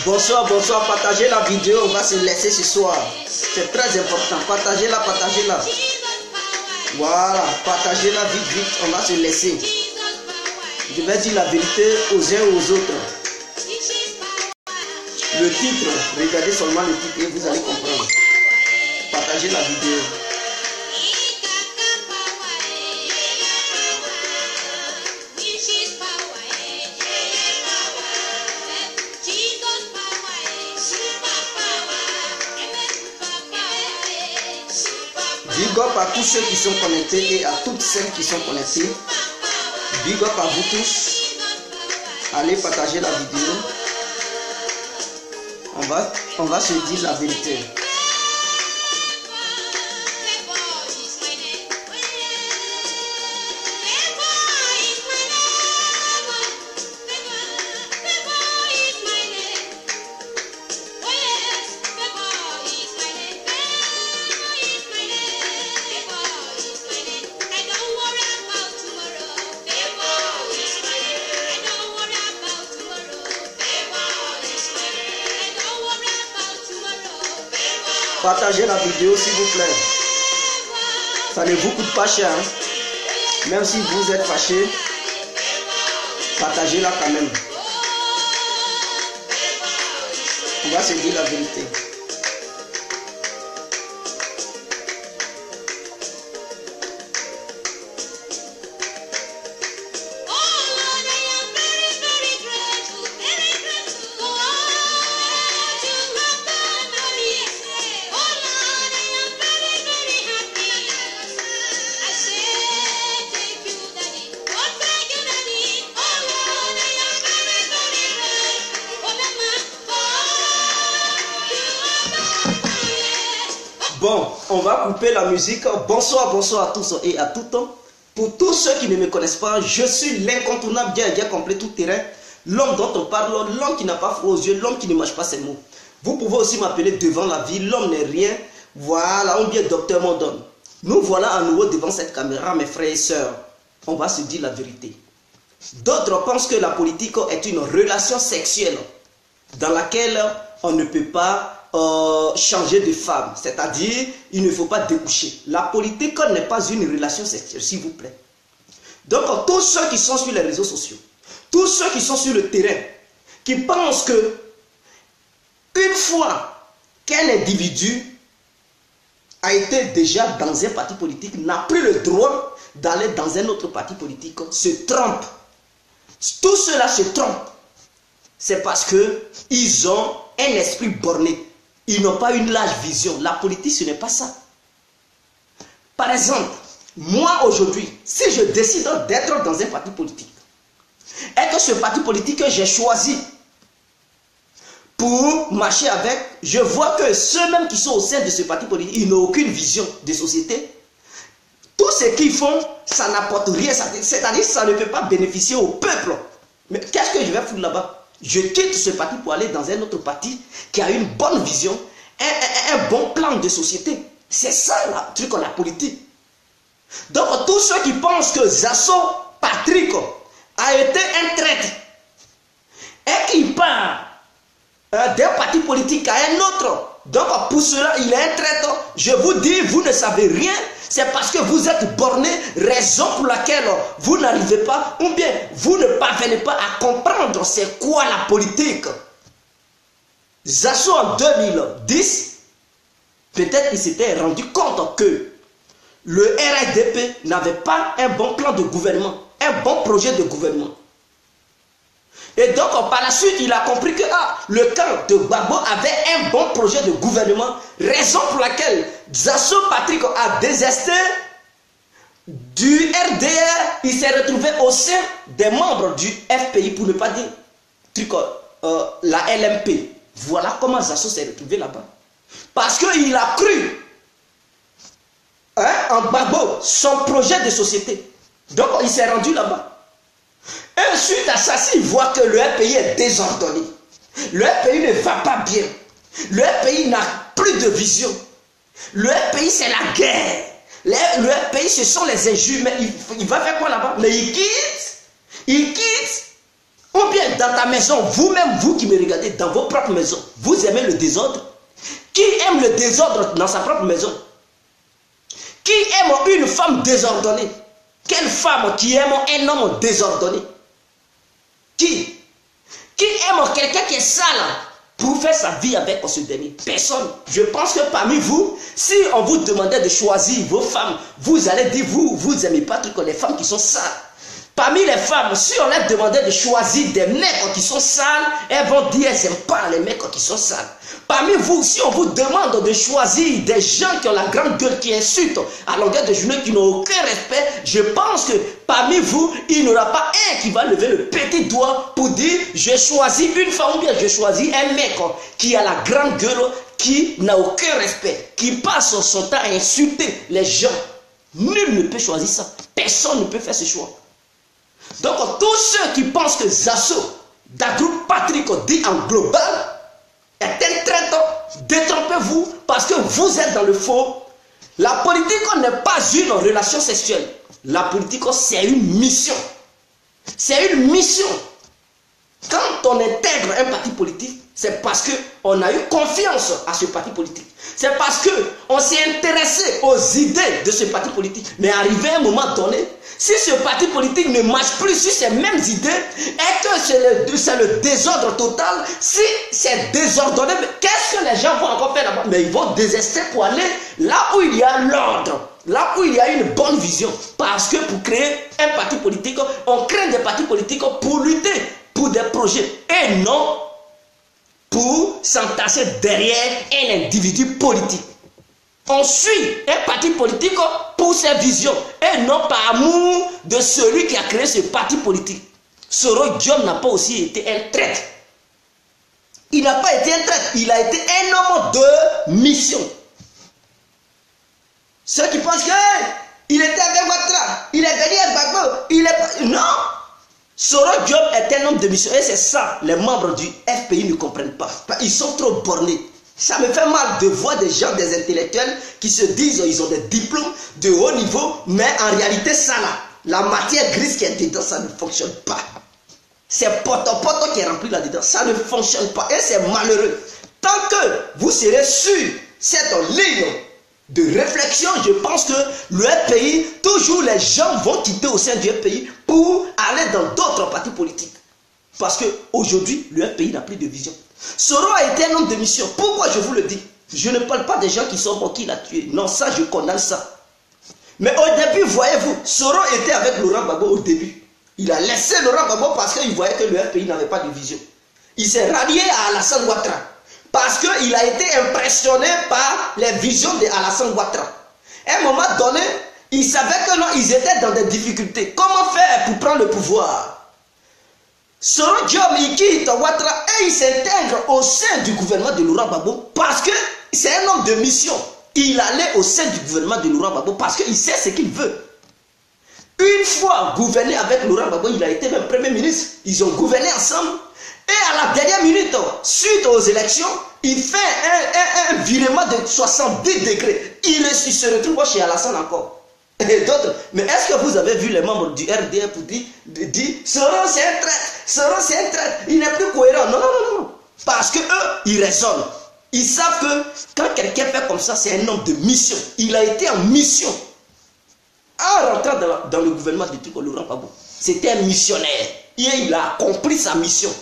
Bonsoir, bonsoir, partagez la vidéo, on va se laisser ce soir. C'est très important, partagez-la, partagez-la. Voilà, partagez-la vite, vite, on va se laisser. Je vais dire la vérité aux uns et aux autres. Le titre, regardez seulement le titre et vous allez comprendre. Partagez la vidéo. Big up à tous ceux qui sont connectés et à toutes celles qui sont connectées. Big up à vous tous. Allez partager la vidéo. On va se dire la vérité. Partagez la vidéo s'il vous plaît. Ça ne vous coûte pas cher. Hein? Même si vous êtes fâché, partagez-la quand même. On va se dire la vérité. Bon, on va couper la musique. Bonsoir, bonsoir à tous et à tout temps. Pour tous ceux qui ne me connaissent pas, je suis l'incontournable, bien complet, tout terrain. L'homme dont on parle, l'homme qui n'a pas froid aux yeux, l'homme qui ne mâche pas ses mots. Vous pouvez aussi m'appeler devant la vie, l'homme n'est rien. Voilà, on dit docteur Mondon. Nous voilà à nouveau devant cette caméra, mes frères et sœurs. On va se dire la vérité. D'autres pensent que la politique est une relation sexuelle dans laquelle on ne peut pas changer de femme, c'est-à-dire il ne faut pas découcher. La politique n'est pas une relation sexuelle, s'il vous plaît. Donc tous ceux qui sont sur les réseaux sociaux, tous ceux qui sont sur le terrain, qui pensent que une fois qu'un individu a été déjà dans un parti politique, n'a plus le droit d'aller dans un autre parti politique, se trompent. Tout cela se trompe. C'est parce qu'ils ont un esprit borné. Ils n'ont pas une large vision. La politique, ce n'est pas ça. Par exemple, moi aujourd'hui, si je décide d'être dans un parti politique, et que ce parti politique que j'ai choisi pour marcher avec, je vois que ceux-mêmes qui sont au sein de ce parti politique, ils n'ont aucune vision de société. Tout ce qu'ils font, ça n'apporte rien. C'est-à-dire que ça ne peut pas bénéficier au peuple. Mais qu'est-ce que je vais foutre là-bas? Je quitte ce parti pour aller dans un autre parti qui a une bonne vision, un bon plan de société. C'est ça le truc de la politique. Donc tous ceux qui pensent que Zasso Patrick a été un traître et qui part d'un parti politique à un autre, donc pour cela il est un traître, je vous dis, vous ne savez rien. C'est parce que vous êtes borné, raison pour laquelle vous n'arrivez pas, ou bien vous ne parvenez pas à comprendre c'est quoi la politique. Zasso en 2010, peut-être il s'était rendu compte que le RDP n'avait pas un bon plan de gouvernement, un bon projet de gouvernement. Et donc par la suite, il a compris que le camp de Gbagbo avait un bon projet de gouvernement, raison pour laquelle Zasso Patrick a désisté du RDR, il s'est retrouvé au sein des membres du FPI, pour ne pas dire la LMP. Voilà comment Zasso s'est retrouvé là-bas. Parce qu'il a cru en Gbagbo, son projet de société. Donc il s'est rendu là-bas. Et suite à ça, s'il voit que le pays est désordonné, le pays ne va pas bien, le pays n'a plus de vision, le pays c'est la guerre, le pays ce sont les injures, mais il va faire quoi là-bas? Mais il quitte, Ou bien dans ta maison, vous-même, vous qui me regardez, dans vos propres maisons, vous aimez le désordre? Qui aime le désordre dans sa propre maison? Qui aime une femme désordonnée? Quelle femme qui aime un homme désordonné? Qui aime quelqu'un qui est sale pour faire sa vie avec ce dernier? Personne. Je pense que parmi vous, si on vous demandait de choisir vos femmes, vous allez dire, vous n'aimez pas les femmes qui sont sales. Parmi les femmes, si on leur demandait de choisir des mecs qui sont sales, elles vont dire qu'elles n'aiment pas les mecs qui sont sales. Parmi vous, si on vous demande de choisir des gens qui ont la grande gueule, qui insultent à longueur de journée, qui n'ont aucun respect, je pense que parmi vous, il n'y aura pas un qui va lever le petit doigt pour dire « je choisis une femme ou bien je choisis un mec qui a la grande gueule, qui n'a aucun respect, qui passe son temps à insulter les gens. » Nul ne peut choisir ça. Personne ne peut faire ce choix. Donc, tous ceux qui pensent que Zasso, d'Agroupe Patrick, dit en global, est un traiteur, détrompez-vous parce que vous êtes dans le faux. La politique n'est pas une relation sexuelle. La politique, c'est une mission. C'est une mission. Quand on intègre un parti politique, c'est parce qu'on a eu confiance à ce parti politique. C'est parce qu'on s'est intéressé aux idées de ce parti politique. Mais arrivé à un moment donné, si ce parti politique ne marche plus sur ces mêmes idées et que c'est le désordre total, si c'est désordonné, qu'est-ce que les gens vont encore faire là-bas? Mais ils vont désester pour aller là où il y a l'ordre, là où il y a une bonne vision. Parce que pour créer un parti politique, on crée des partis politiques pour lutter pour des projets et non pour s'entasser derrière un individu politique. On suit un parti politique pour ses visions et non par amour de celui qui a créé ce parti politique. Soro Diom n'a pas aussi été un traître. Il n'a pas été un traître, il a été un homme de mission. Ceux qui pensent qu'il était avec Ouattara, il est venu à Gbagbo, non! Soro Diom est un homme de mission et c'est ça, les membres du FPI ne comprennent pas. Ils sont trop bornés. Ça me fait mal de voir des gens, des intellectuels qui se disent qu'ils ont des diplômes de haut niveau, mais en réalité ça là, la matière grise qui est dedans, ça ne fonctionne pas. C'est poto qui est rempli là-dedans, ça ne fonctionne pas et c'est malheureux. Tant que vous serez sur cette ligne de réflexion, je pense que le pays, toujours les gens vont quitter au sein du pays pour aller dans d'autres partis politiques. Parce qu'aujourd'hui, le pays n'a plus de vision. Soro a été un homme de mission. Pourquoi je vous le dis? Je ne parle pas des gens qui sont morts, qui l'a tué. Non, ça, je condamne ça. Mais au début, voyez-vous, Soro était avec Laurent Gbagbo au début. Il a laissé Laurent Gbagbo parce qu'il voyait que le pays n'avait pas de vision. Il s'est rallié à Alassane Ouattara. Parce qu'il a été impressionné par les visions d'Alassane Ouattara. À un moment donné, il savait que non, ils étaient dans des difficultés. Comment faire pour prendre le pouvoir? Soro Diom, il quitte Ouattara et il s'intègre au sein du gouvernement de Laurent Gbagbo parce que c'est un homme de mission. Il allait au sein du gouvernement de Laurent Gbagbo parce qu'il sait ce qu'il veut. Une fois gouverné avec Laurent Gbagbo, il a été même Premier ministre. Ils ont gouverné ensemble. Et à la dernière minute, suite aux élections, il fait un virement de 70 degrés. Il se retrouve chez Alassane encore. Et d'autres. Mais est-ce que vous avez vu les membres du RDR pour dire Soro c'est un traître, Soro c'est un traître, il n'est plus cohérent? Non, non, non, non. Parce que eux, ils raisonnent. Ils savent que quand quelqu'un fait comme ça, c'est un homme de mission. Il a été en mission. En rentrant dans le gouvernement de Laurent Gbagbo, c'était un missionnaire. Et il a accompli sa mission.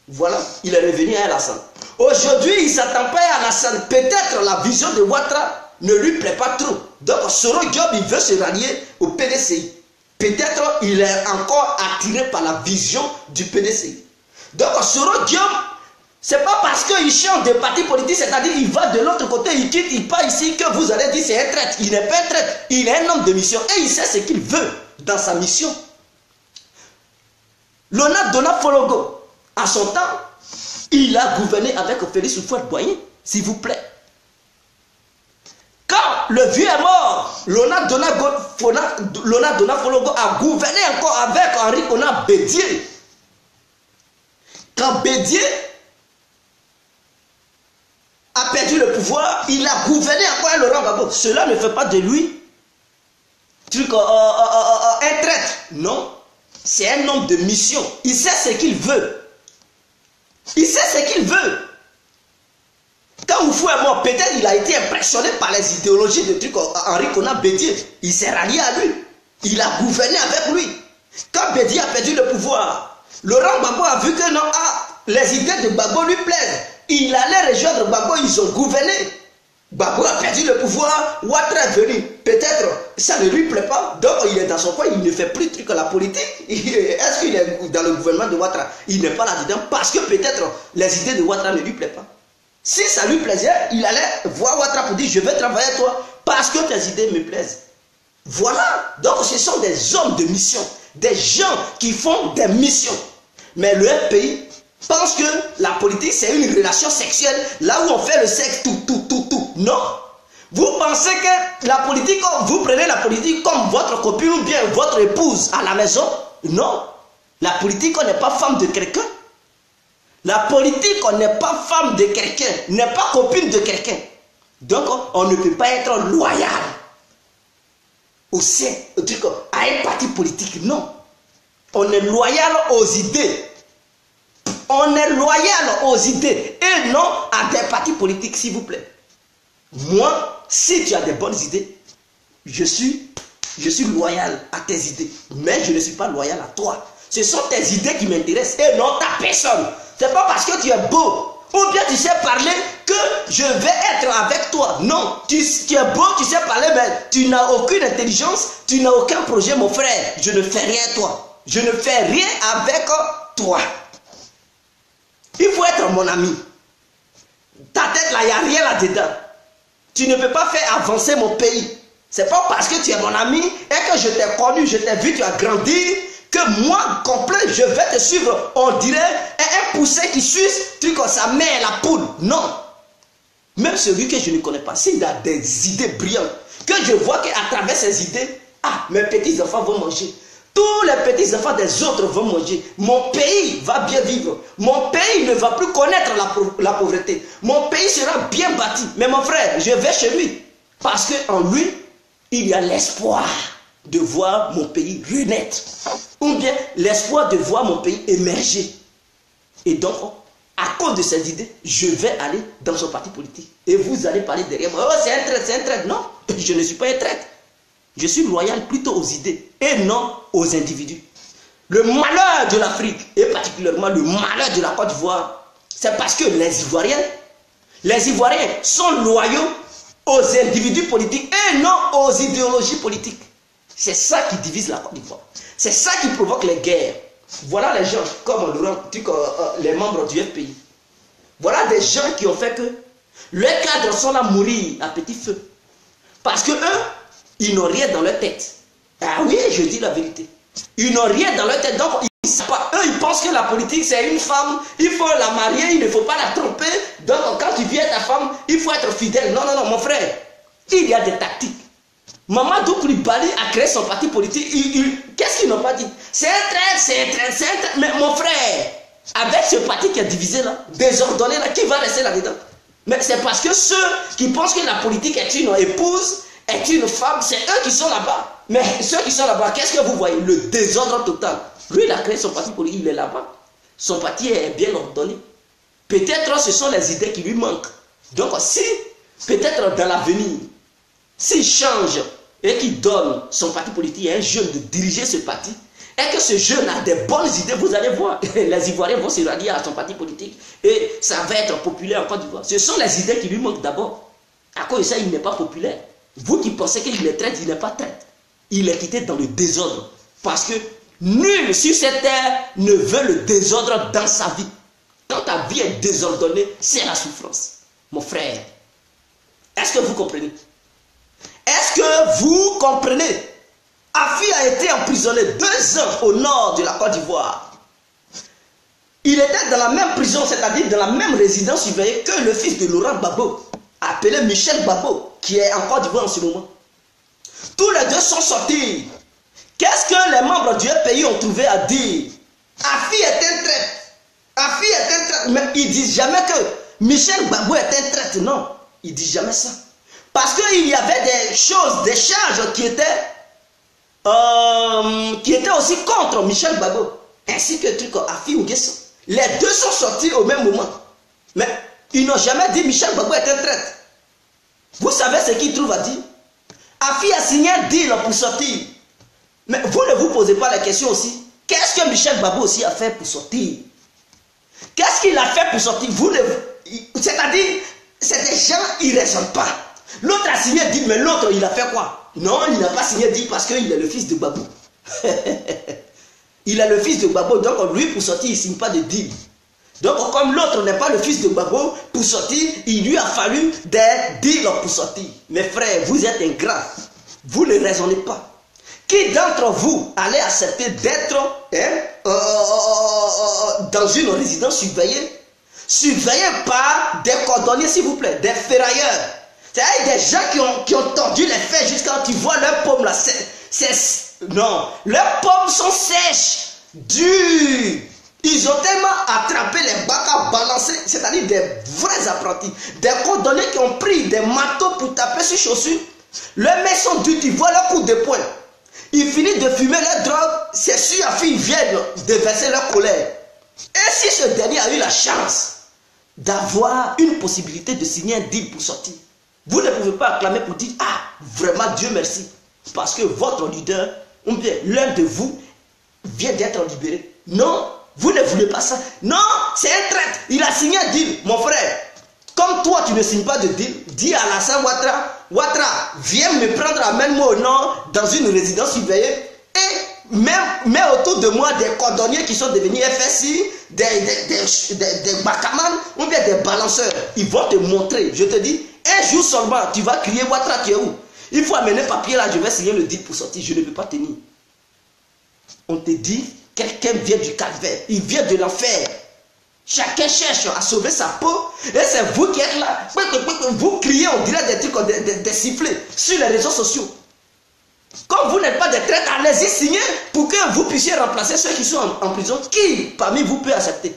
Voilà, il est revenu à Alassane. Aujourd'hui, il ne s'attend pas à Alassane. Peut-être la vision de Ouattara ne lui plaît pas trop. Donc, Soro Diom, il veut se rallier au PDCI. Peut-être il est encore attiré par la vision du PDCI. Donc, Soro Diom, ce n'est pas parce qu'il change de parti politique, c'est-à-dire il va de l'autre côté, il quitte, il part ici, que vous allez dire c'est un traître. Il n'est pas un traître, il est un homme de mission et il sait ce qu'il veut dans sa mission. Laurent Gbagbo, à son temps, il a gouverné avec Félix Houphouët-Boigny, s'il vous plaît. Quand le vieux est mort, Laurent Gbagbo a gouverné encore avec Henri Konan Bédié. Quand Bédié a perdu le pouvoir, il a gouverné encore avec Laurent Gbagbo. Cela ne fait pas de lui un traître. Non. C'est un homme de mission. Il sait ce qu'il veut. Il sait ce qu'il veut. Quand Oufou est mort, peut-être il a été impressionné par les idéologies de trucs Henri Konan Bédié. Il s'est rallié à lui. Il a gouverné avec lui. Quand Bédié a perdu le pouvoir, Laurent Gbagbo a vu que non, les idées de Gbagbo lui plaisent. Il allait rejoindre Gbagbo, ils ont gouverné. Gbagbo a perdu le pouvoir, Ouattara est venu. Peut-être ça ne lui plaît pas, donc il est dans son coin, il ne fait plus de trucs à la politique. Est-ce qu'il est dans le gouvernement de Ouattara? Il n'est pas là-dedans parce que peut-être les idées de Ouattara ne lui plaisent pas. Si ça lui plaisait, il allait voir Ouattara pour dire je vais travailler avec toi parce que tes idées me plaisent. Voilà, donc ce sont des hommes de mission, des gens qui font des missions. Mais le FPI pense que la politique c'est une relation sexuelle, là où on fait le sexe, tout. Non. Vous pensez que la politique, vous prenez la politique comme votre copine ou bien votre épouse à la maison? Non. La politique, on n'est pas femme de quelqu'un. La politique, on n'est pas femme de quelqu'un, n'est pas copine de quelqu'un. Donc, on ne peut pas être loyal à un parti politique, non. On est loyal aux idées. On est loyal aux idées et non à des partis politiques, s'il vous plaît. Moi, si tu as des bonnes idées, je suis loyal à tes idées, mais je ne suis pas loyal à toi. Ce sont tes idées qui m'intéressent et non ta personne. C'est pas parce que tu es beau ou bien tu sais parler que je vais être avec toi. Non, tu es beau, tu sais parler, mais tu n'as aucune intelligence, tu n'as aucun projet, mon frère. Je ne fais rien toi. Je ne fais rien avec toi. Il faut être mon ami. Ta tête là, il n'y a rien là-dedans. Tu ne peux pas faire avancer mon pays. C'est pas parce que tu es mon ami et que je t'ai connu, je t'ai vu, tu as grandi, que moi, complet, je vais te suivre. On dirait un poussin qui suce, truc comme sa mère, la poule. Non. Même celui que je ne connais pas, s'il a des idées brillantes, que je vois qu'à travers ces idées, mes petits-enfants vont manger. Tous les petits-enfants des autres vont manger. Mon pays va bien vivre. Mon pays ne va plus connaître la pauvreté. Mon pays sera bien bâti. Mais mon frère, je vais chez lui. Parce qu'en lui, il y a l'espoir de voir mon pays renaître. Ou bien l'espoir de voir mon pays émerger. Et donc, à cause de ces idées, je vais aller dans son parti politique. Et vous allez parler derrière moi. Oh, c'est un traître. Non, je ne suis pas un traître. Je suis loyal plutôt aux idées et non aux individus. Le malheur de l'Afrique, et particulièrement le malheur de la Côte d'Ivoire, c'est parce que les Ivoiriens sont loyaux aux individus politiques et non aux idéologies politiques. C'est ça qui divise la Côte d'Ivoire. C'est ça qui provoque les guerres. Voilà les gens comme les membres du FPI. Voilà des gens qui ont fait que leurs cadres sont là à mourir à petit feu. Parce que eux, ils n'ont rien dans leur tête. Ah oui, je dis la vérité. Ils n'ont rien dans leur tête. Donc, eux, ils pensent que la politique, c'est une femme. Il faut la marier, il ne faut pas la tromper. Donc, quand tu viens ta femme, il faut être fidèle. Non, mon frère. Il y a des tactiques. Mamadou Koulibaly a créé son parti politique. Qu'est-ce qu'ils n'ont pas dit? C'est un traître. Mais mon frère, avec ce parti qui est divisé là, désordonné là, qui va rester là-dedans? Mais c'est parce que ceux qui pensent que la politique est une épouse, est une femme, c'est eux qui sont là-bas. Mais ceux qui sont là-bas, qu'est-ce que vous voyez? Le désordre total. Lui, il a créé son parti politique, il est là-bas. Son parti est bien ordonné. Peut-être ce sont les idées qui lui manquent. Donc si, peut-être dans l'avenir, s'il change et qu'il donne son parti politique à un jeune de diriger ce parti, et que ce jeune a des bonnes idées, vous allez voir, les Ivoiriens vont se rallier à son parti politique et ça va être populaire en Côte d'Ivoire. Ce sont les idées qui lui manquent d'abord. À cause de ça, il n'est pas populaire. Vous qui pensez qu'il est traître, il n'est pas traître. Il est quitté dans le désordre. Parce que nul sur cette terre ne veut le désordre dans sa vie. Quand ta vie est désordonnée, c'est la souffrance. Mon frère, est-ce que vous comprenez? Est-ce que vous comprenez? Afi a été emprisonné 2 ans au nord de la Côte d'Ivoire. Il était dans la même prison, c'est-à-dire dans la même résidence surveillée que le fils de Laurent Gbagbo, appelé Michel Gbagbo, qui est en Côte d'Ivoire en ce moment. Tous les deux sont sortis. Qu'est-ce que les membres du pays ont trouvé à dire? Afi est un traître. Afi est un traître. Mais ils disent jamais que Michel Gbagbo est un traître. Non, ils disent jamais ça. Parce qu'il y avait des choses, des charges qui étaient qui était aussi contre Michel Gbagbo, ainsi que le truc Afi Nguesso. Les deux sont sortis au même moment. Mais ils n'ont jamais dit Michel Gbagbo est un traître. Vous savez ce qu'ils trouvent à dire? Afi a signé un deal pour sortir. Mais vous ne vous posez pas la question aussi. Qu'est-ce que Michel Gbagbo aussi a fait pour sortir? Qu'est-ce qu'il a fait pour sortir? C'est-à-dire, c'est des gens, ils ne raisonnent pas. L'autre a signé un deal, mais l'autre, il a fait quoi? Non, il n'a pas signé un deal parce qu'il est le fils de Gbagbo. Il est le fils de Gbagbo, donc lui, pour sortir, il ne signe pas de deal. Donc, comme l'autre n'est pas le fils de Gbagbo, pour sortir, il lui a fallu des deals pour sortir. Mes frères, vous êtes ingrats. Vous ne raisonnez pas. Qui d'entre vous allez accepter d'être dans une résidence surveillée? Surveillée par des cordonniers, s'il vous plaît, des ferrailleurs. C'est-à-dire des gens qui ont tordu les fers jusqu'à tu vois leurs paumes là. Non, leurs paumes sont sèches, dures. Ils ont tellement attrapé les bacs à balancer, c'est-à-dire des vrais apprentis, des cordonniers qui ont pris des marteaux pour taper sur chaussures. Leurs mains sont dures, tu vois leur coup de poing. Ils finissent de fumer leur drogue, c'est sûr, ils viennent de verser leur colère. Et si ce dernier a eu la chance d'avoir une possibilité de signer un deal pour sortir, vous ne pouvez pas acclamer pour dire, ah, vraiment Dieu merci, parce que votre leader, ou bien l'un de vous, vient d'être libéré. Non, vous ne voulez pas ça. Non, c'est un traître. Il a signé un deal, mon frère. Comme toi, tu ne signes pas de deal, dis à Alassane Ouattara, Ouattara, viens me prendre, amène-moi au nord, dans une résidence surveillée, et mets autour de moi des cordonniers qui sont devenus FSI, des bacamans, ou bien des balanceurs. Ils vont te montrer, je te dis, un jour seulement, tu vas crier, Ouattara, tu es où? Il faut amener papier là, je vais signer le deal pour sortir, je ne peux pas tenir. On te dit, quelqu'un vient du calvaire, il vient de l'enfer. Chacun cherche à sauver sa peau. Et c'est vous qui êtes là. Vous criez, on dirait des trucs, des sifflets sur les réseaux sociaux. Comme vous n'êtes pas des traîtres, allez-y signer pour que vous puissiez remplacer ceux qui sont en prison. Qui parmi vous peut accepter?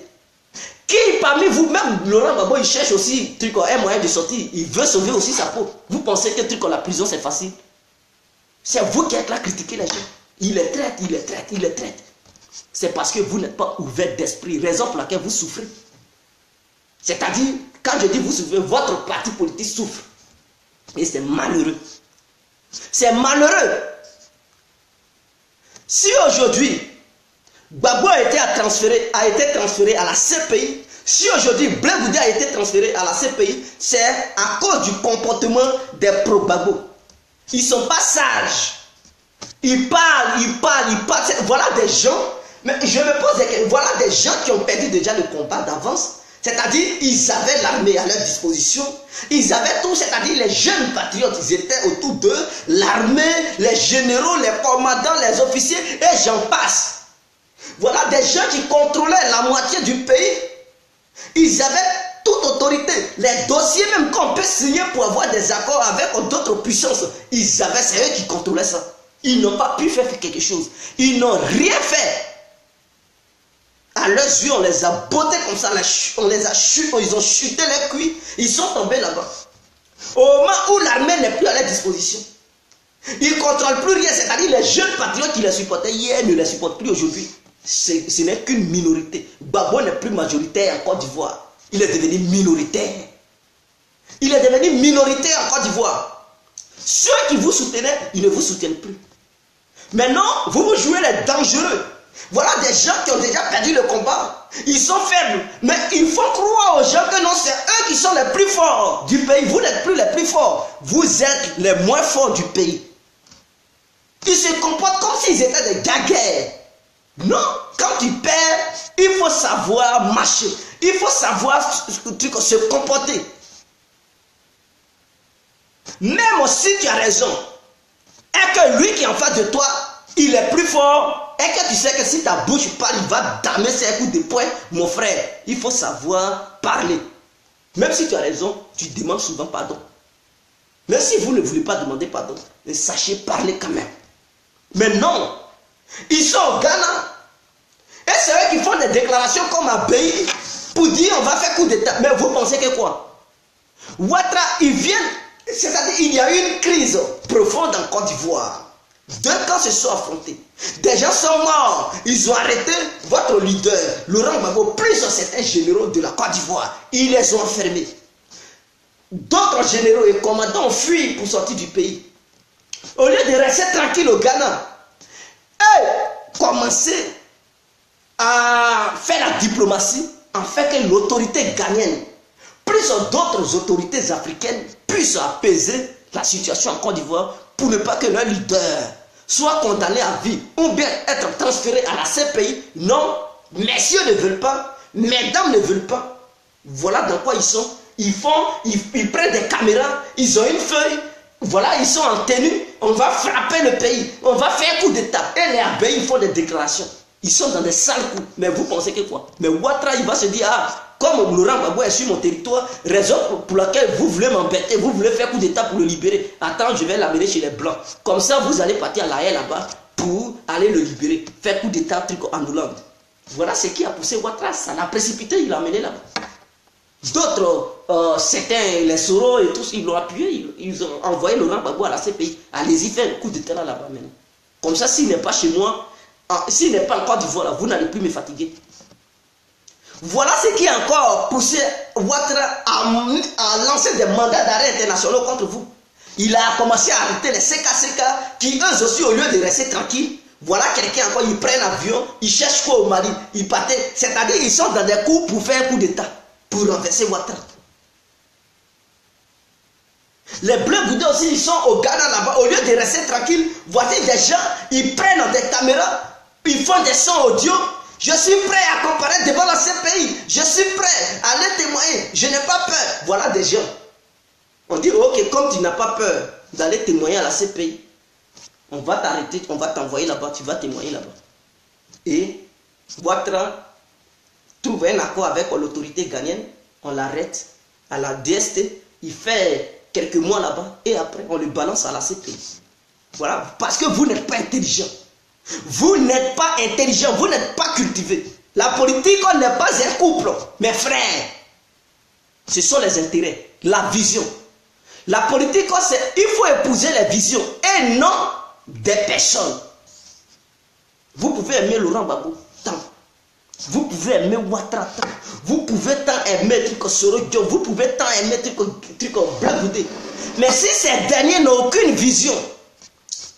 Qui parmi vous, même Laurent Gbagbo, il cherche aussi un moyen de sortir. Il veut sauver aussi sa peau. Vous pensez que la prison c'est facile? C'est vous qui êtes là à critiquer les gens. Il est traître, il est traître, il est traître. C'est parce que vous n'êtes pas ouvert d'esprit, raison pour laquelle vous souffrez. C'est-à-dire, quand je dis vous souffrez, votre parti politique souffre. Et c'est malheureux. C'est malheureux. Si aujourd'hui, Gbagbo a été transféré à la CPI, si aujourd'hui Blé Goudé a été transféré à la CPI, c'est à cause du comportement des pro-Gbagbo. Ils ne sont pas sages. Ils parlent. Voilà des gens. Mais je me pose des questions. Voilà des gens qui ont perdu déjà le combat d'avance. C'est-à-dire, ils avaient l'armée à leur disposition. Ils avaient tout, c'est-à-dire les jeunes patriotes, ils étaient autour d'eux. L'armée, les généraux, les commandants, les officiers, et j'en passe. Voilà des gens qui contrôlaient la moitié du pays. Ils avaient toute autorité. Les dossiers, même qu'on peut signer pour avoir des accords avec d'autres puissances, c'est eux qui contrôlaient ça. Ils n'ont pas pu faire quelque chose. Ils n'ont rien fait. À leurs yeux, on les a bottés comme ça, ils ont chuté les cuits, ils sont tombés là-bas. Au moment où l'armée n'est plus à leur disposition, ils ne contrôlent plus rien, c'est-à-dire les jeunes patriotes qui les supportaient hier ne les supportent plus aujourd'hui. Ce n'est qu'une minorité. Gbagbo n'est plus majoritaire en Côte d'Ivoire. Il est devenu minoritaire. Il est devenu minoritaire en Côte d'Ivoire. Ceux qui vous soutenaient, ils ne vous soutiennent plus. Maintenant, vous jouez les dangereux. Voilà des gens qui ont déjà perdu le combat. Ils sont faibles. Mais il faut croire aux gens que non, c'est eux qui sont les plus forts du pays. Vous n'êtes plus les plus forts. Vous êtes les moins forts du pays. Ils se comportent comme s'ils étaient des gaguerres. Non, quand tu perds, il faut savoir marcher. Il faut savoir se comporter. Même si tu as raison, et que lui qui est en face de toi, il est plus fort, et que tu sais que si ta bouche parle, il va damer ses coups de poing, mon frère, il faut savoir parler. Même si tu as raison, tu demandes souvent pardon. Même si vous ne voulez pas demander pardon, mais sachez parler quand même. Mais non, ils sont au Ghana, et c'est eux qui font des déclarations comme un pays pour dire on va faire coup d'état. Mais vous pensez que quoi? Ouattara, ils viennent, c'est-à-dire il y a eu une crise profonde en Côte d'Ivoire. Deux camps se sont affrontés. Des gens sont morts. Ils ont arrêté votre leader, Laurent Gbagbo, plus certains généraux de la Côte d'Ivoire. Ils les ont enfermés. D'autres généraux et commandants ont fui pour sortir du pays. Au lieu de rester tranquille au Ghana, et commencer à faire la diplomatie, en fait que l'autorité ghanéenne, plus d'autres autorités africaines, puissent apaiser la situation en Côte d'Ivoire pour ne pas que leur leader soit condamné à vie ou bien être transféré à la CPI. Non, messieurs ne veulent pas, mesdames ne veulent pas. Voilà dans quoi ils sont. Ils prennent des caméras, ils ont une feuille, voilà, ils sont en tenue, on va frapper le pays, on va faire coup d'état. Et les abeilles, ils font des déclarations. Ils sont dans des sales coups. Mais vous pensez que quoi? Mais Ouattara, il va se dire, ah, comme Laurent Gbagbo est sur mon territoire, raison pour laquelle vous voulez m'embêter, vous voulez faire coup d'état pour le libérer. Attends, je vais l'amener chez les Blancs. Comme ça, vous allez partir à La Haye là-bas pour aller le libérer. Faire coup d'état, truc en Hollande. Voilà ce qui a poussé Ouattara. Ça l'a précipité, il l'a amené là-bas. D'autres, certains, les Soro et tous, ils l'ont appuyé. Ils ont envoyé Laurent Gbagbo à la CPI. Allez-y faire un coup d'état là-bas maintenant. Comme ça, s'il n'est pas chez moi, s'il n'est pas en Côte d'Ivoire, vous n'allez plus me fatiguer. Voilà ce qui a encore poussé Ouattara à lancer des mandats d'arrêt internationaux contre vous. Il a commencé à arrêter les CKCK qui, eux aussi, au lieu de rester tranquilles, voilà quelqu'un encore, ils prennent l'avion, ils cherchent quoi au Mali, ils partent. C'est-à-dire ils sont dans des coups pour faire un coup d'état, pour renverser Ouattara. Les Bleus Bouddha aussi, ils sont au Ghana là-bas, au lieu de rester tranquilles, voici des gens, ils prennent des caméras, ils font des sons audio. Je suis prêt à comparaître devant la CPI. Je suis prêt à aller témoigner. Je n'ai pas peur. Voilà des gens. On dit, ok, comme tu n'as pas peur d'aller témoigner à la CPI, on va t'arrêter, on va t'envoyer là-bas, tu vas témoigner là-bas. Et Ouattara trouve un accord avec l'autorité ghanéenne, on l'arrête à la DST, il fait quelques mois là-bas, et après on le balance à la CPI. Voilà, parce que vous n'êtes pas intelligent. Vous n'êtes pas intelligent, vous n'êtes pas cultivé. La politique, on n'est pas un couple, mes frères. Ce sont les intérêts, la vision. La politique, c'est il faut épouser les visions et non des personnes. Vous pouvez aimer Laurent Gbagbo tant. Vous pouvez aimer Ouattara tant. Vous pouvez tant aimer truc Soro Diop. Vous pouvez tant aimer truc Black Goudé. Mais si ces derniers n'ont aucune vision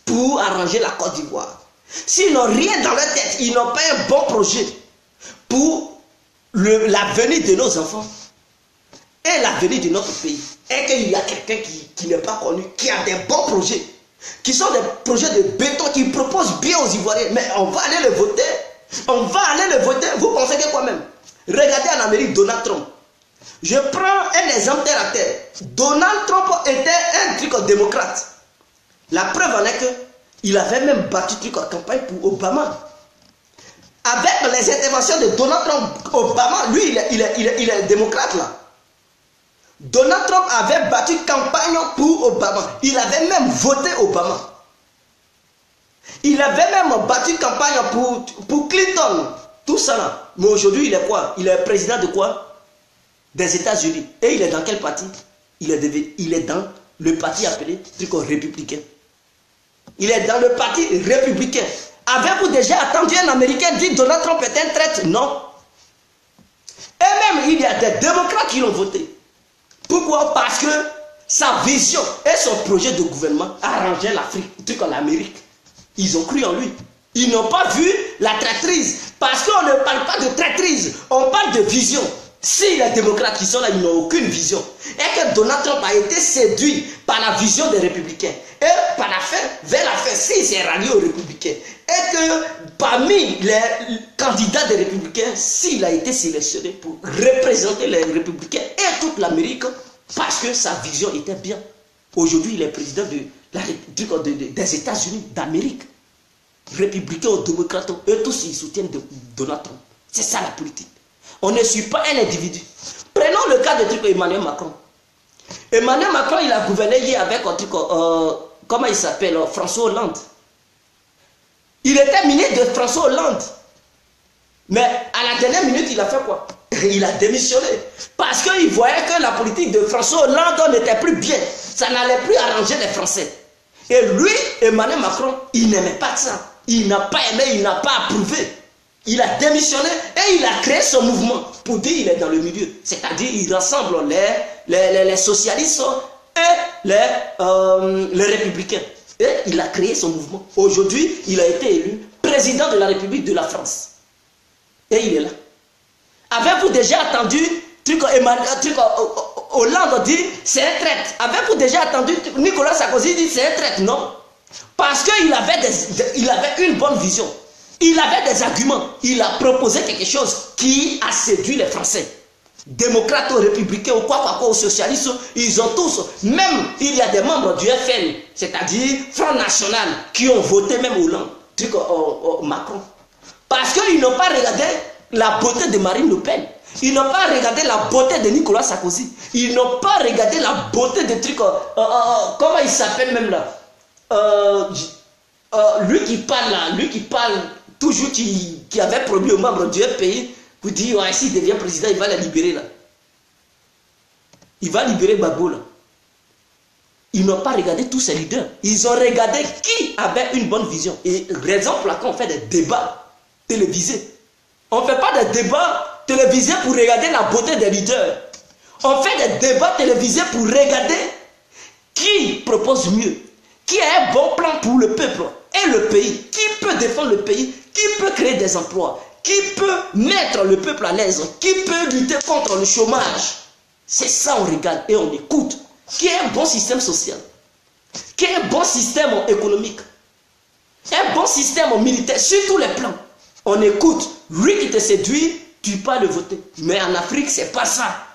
pour arranger la Côte d'Ivoire, s'ils n'ont rien dans leur tête, ils n'ont pas un bon projet pour l'avenir de nos enfants et l'avenir de notre pays, et qu'il y a quelqu'un qui n'est pas connu, qui a des bons projets, qui sont des projets de béton, qui proposent bien aux Ivoiriens, mais on va aller le voter, on va aller le voter, vous pensez que quoi même? Regardez en Amérique, Donald Trump. Je prends un exemple terre à terre. Donald Trump était un truc démocrate. La preuve en est que il avait même battu truc en campagne pour Obama. Avec les interventions de Donald Trump, Obama, lui, il est démocrate là. Donald Trump avait battu campagne pour Obama. Il avait même voté Obama. Il avait même battu campagne pour Clinton. Tout ça là. Mais aujourd'hui, il est quoi? Il est président de quoi? Des États-Unis. Et il est dans quel parti? Il est dans le parti appelé truc républicain. Il est dans le parti républicain. Avez-vous déjà entendu un Américain dire Donald Trump est un traître? Non. Et même, il y a des démocrates qui l'ont voté. Pourquoi? Parce que sa vision et son projet de gouvernement arrangeaient l'Afrique, truc en Amérique. Ils ont cru en lui. Ils n'ont pas vu la traîtrise. Parce qu'on ne parle pas de traîtrise, on parle de vision. Si les démocrates qui sont là, ils n'ont aucune vision, et que Donald Trump a été séduit par la vision des républicains, et par la fin, vers la fin, s'il s'est rallié aux républicains, et que parmi les candidats des républicains, s'il a été sélectionné pour représenter les républicains et toute l'Amérique, parce que sa vision était bien. Aujourd'hui, il est président des États-Unis d'Amérique. Républicains ou démocrates, eux tous, ils soutiennent Donald Trump. C'est ça la politique. On ne suit pas un individu. Prenons le cas de Emmanuel Macron. Emmanuel Macron, il a gouverné hier avec comment il s'appelle, François Hollande. Il était ministre de François Hollande. Mais à la dernière minute, il a fait quoi? Il a démissionné. Parce qu'il voyait que la politique de François Hollande n'était plus bien. Ça n'allait plus arranger les Français. Et lui, Emmanuel Macron, il n'aimait pas ça. Il n'a pas aimé, il n'a pas approuvé. Il a démissionné et il a créé son mouvement pour dire qu'il est dans le milieu. C'est-à-dire il rassemble les socialistes et les républicains. Et il a créé son mouvement. Aujourd'hui, il a été élu président de la République de la France. Et il est là. Avez-vous déjà attendu Hollande dit c'est un traître? Avez-vous déjà attendu Nicolas Sarkozy dit c'est un traître? Non. Parce qu'il avait une bonne vision. Il avait des arguments. Il a proposé quelque chose qui a séduit les Français. Démocrates ou républicains ou quoi, aux socialistes, ils ont tous, même il y a des membres du FN, c'est-à-dire Front National, qui ont voté même Hollande, Macron. Parce qu'ils n'ont pas regardé la beauté de Marine Le Pen. Ils n'ont pas regardé la beauté de Nicolas Sarkozy. Ils n'ont pas regardé la beauté de trucs. Comment il s'appelle même là? Lui qui parle là, lui qui parle toujours, qui avait promis aux membres du pays, vous dites, ouais, s'il devient président, il va la libérer là. Il va libérer Gbagbo là. Ils n'ont pas regardé tous ces leaders. Ils ont regardé qui avait une bonne vision. Et raison pour laquelle on fait des débats télévisés. On ne fait pas des débats télévisés pour regarder la beauté des leaders. On fait des débats télévisés pour regarder qui propose mieux, qui a un bon plan pour le peuple et le pays, qui peut défendre le pays, qui peut créer des emplois, qui peut mettre le peuple à l'aise, qui peut lutter contre le chômage. C'est ça on regarde et on écoute. Qui a un bon système social, qui a un bon système économique, un bon système militaire, sur tous les plans. On écoute, lui qui te séduit, tu peux le voter. Mais en Afrique, c'est pas ça.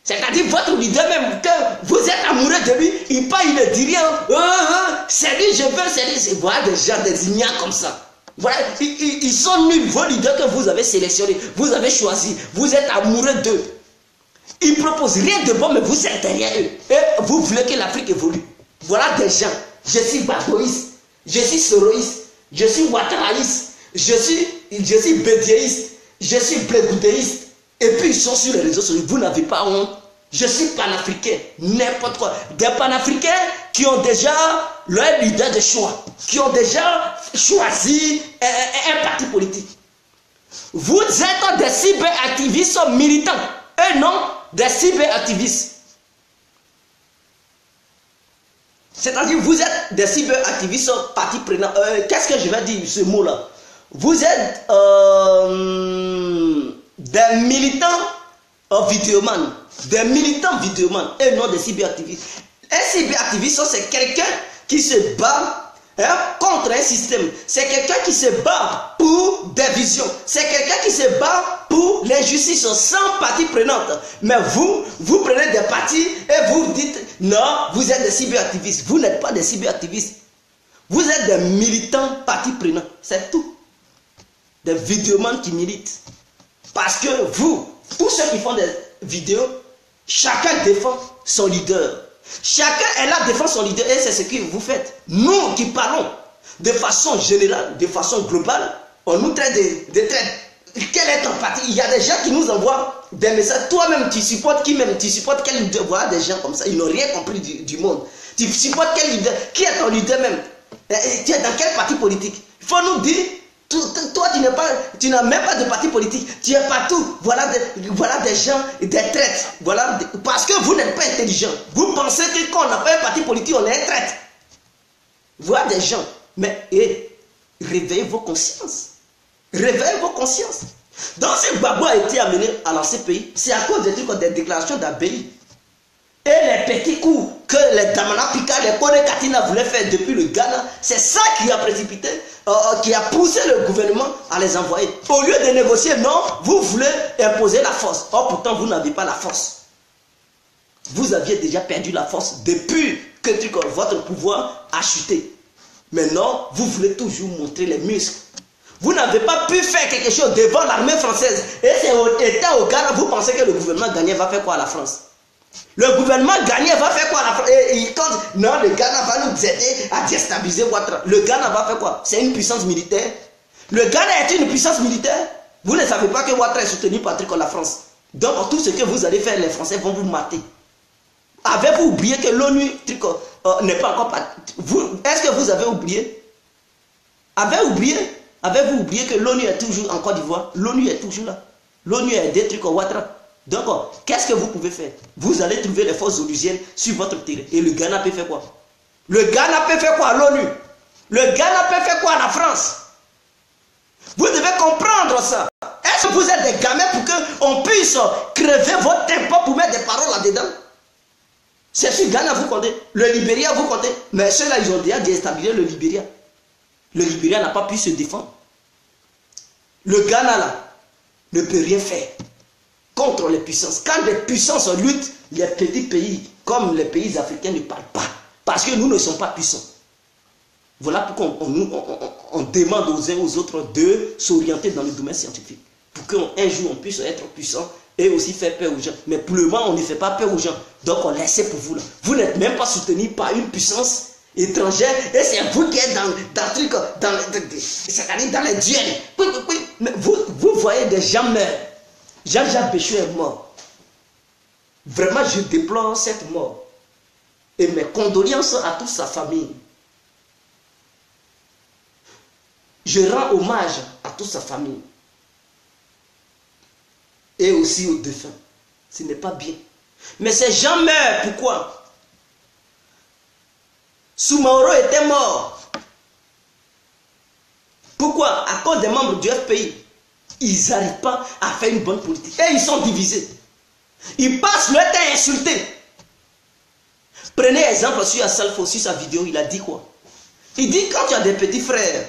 C'est-à-dire votre leader même, que vous êtes amoureux de lui, il parle, il ne dit rien. C'est lui, je veux, c'est lui. C'est voilà des gens, des ignares comme ça. Voilà, ils sont nuls, vos leaders que vous avez sélectionnés, vous avez choisi, vous êtes amoureux d'eux. Ils ne proposent rien de bon, mais vous êtes derrière eux. Et vous voulez que l'Afrique évolue. Voilà des gens. Je suis baboïste, je suis soroïste, je suis ouattaraïste, je suis bédiéiste, je suis blégoudéiste. Et puis ils sont sur les réseaux sociaux. Vous n'avez pas honte. Je suis panafricain, n'importe quoi. Des panafricains qui ont déjà leur leader de choix, qui ont déjà choisi un parti politique. Vous êtes des cyberactivistes militants. Et non des cyberactivistes. C'est-à-dire vous êtes des cyberactivistes partie prenante. Qu'est-ce que je vais dire ce mot-là? Vous êtes des militants vidéoman. Des militants vidéoman et non des cyberactivistes. Un cyberactiviste, c'est quelqu'un qui se bat contre un système. C'est quelqu'un qui se bat pour des visions. C'est quelqu'un qui se bat pour l'injustice sans partie prenante. Mais vous prenez des partis et vous dites non, vous êtes des cyberactivistes. Vous n'êtes pas des cyberactivistes. Vous êtes des militants partis prenants. C'est tout. Des vidéomans qui militent. Parce que vous, tous ceux qui font des vidéos, chacun défend son leader. Chacun est là défend son leader et c'est ce que vous faites. Nous qui parlons de façon générale, de façon globale, on nous traite de traite. Quel est ton parti? Il y a des gens qui nous envoient des messages. Toi-même, tu supportes qui même? Tu supportes quel leader? Voilà des gens comme ça, ils n'ont rien compris du monde. Tu supportes quel leader? Qui est ton leader même? Tu es dans quel parti politique? Il faut nous dire. Toi, tu n'as même pas de parti politique. Tu es partout. Voilà des gens, des traites. Voilà, parce que vous n'êtes pas intelligent. Vous pensez que quand on n'a pas un parti politique, on est un traite. Voilà des gens. Mais réveillez vos consciences. Réveillez vos consciences. Donc, si Gbagbo a été amené à lancer le pays, c'est à cause des déclarations d'Abbaye. Et les petits coups que les Damana Pika, les Kone Katina voulaient faire depuis le Ghana, c'est ça qui a précipité, qui a poussé le gouvernement à les envoyer. Au lieu de négocier, non, vous voulez imposer la force. Or, pourtant, vous n'avez pas la force. Vous aviez déjà perdu la force depuis que votre pouvoir a chuté. Maintenant, vous voulez toujours montrer les muscles. Vous n'avez pas pu faire quelque chose devant l'armée française. Et c'est au Ghana, vous pensez que le gouvernement gagné va faire quoi à la France? Le gouvernement gagné va faire quoi à la France? Non, le Ghana va nous aider à déstabiliser Ouattara. Le Ghana va faire quoi? C'est une puissance militaire. Le Ghana est une puissance militaire. Vous ne savez pas que Ouattara est soutenu par la France. Donc tout ce que vous allez faire, les Français vont vous mater. Avez-vous oublié que l'ONU n'est pas encore parti? Est-ce que vous avez oublié? Avez-vous oublié que l'ONU est toujours en Côte d'Ivoire? L'ONU est toujours là. L'ONU est des trucs au Ouattara. Donc, qu'est-ce que vous pouvez faire? Vous allez trouver les forces onusiennes sur votre terrain. Et le Ghana peut faire quoi? Le Ghana peut faire quoi à l'ONU? Le Ghana peut faire quoi à la France? Vous devez comprendre ça. Est-ce que vous êtes des gamins pour qu'on puisse crever votre tempo pour mettre des paroles là-dedans? C'est sur Ghana vous comptez. Le Libéria vous comptez. Mais ceux-là, ils ont déjà déstabilisé le Libéria. Le Libéria n'a pas pu se défendre. Le Ghana, là, ne peut rien faire contre les puissances. Quand les puissances luttent, les petits pays, comme les pays africains, ne parlent pas. Parce que nous ne sommes pas puissants. Voilà pourquoi on demande aux uns aux autres de s'orienter dans le domaine scientifique. Pour qu'un jour on puisse être puissant et aussi faire peur aux gens. Mais pour le moment, on ne fait pas peur aux gens. Donc on laisse pour vous là. Vous n'êtes même pas soutenu par une puissance étrangère et c'est vous qui êtes dans les duels. Mais vous voyez des gens meurent. Jean-Jacques Béchou est mort. Vraiment, je déplore cette mort. Et mes condoléances à toute sa famille. Je rends hommage à toute sa famille. Et aussi aux défunts. Ce n'est pas bien. Mais ces gens meurent. Pourquoi? Soumaoro était mort. Pourquoi? À cause des membres du FPI. Ils n'arrivent pas à faire une bonne politique. Et ils sont divisés. Ils passent le temps à insulter. Prenez exemple sur Assalfo, sur sa vidéo, il a dit quoi? Il dit quand tu as des petits frères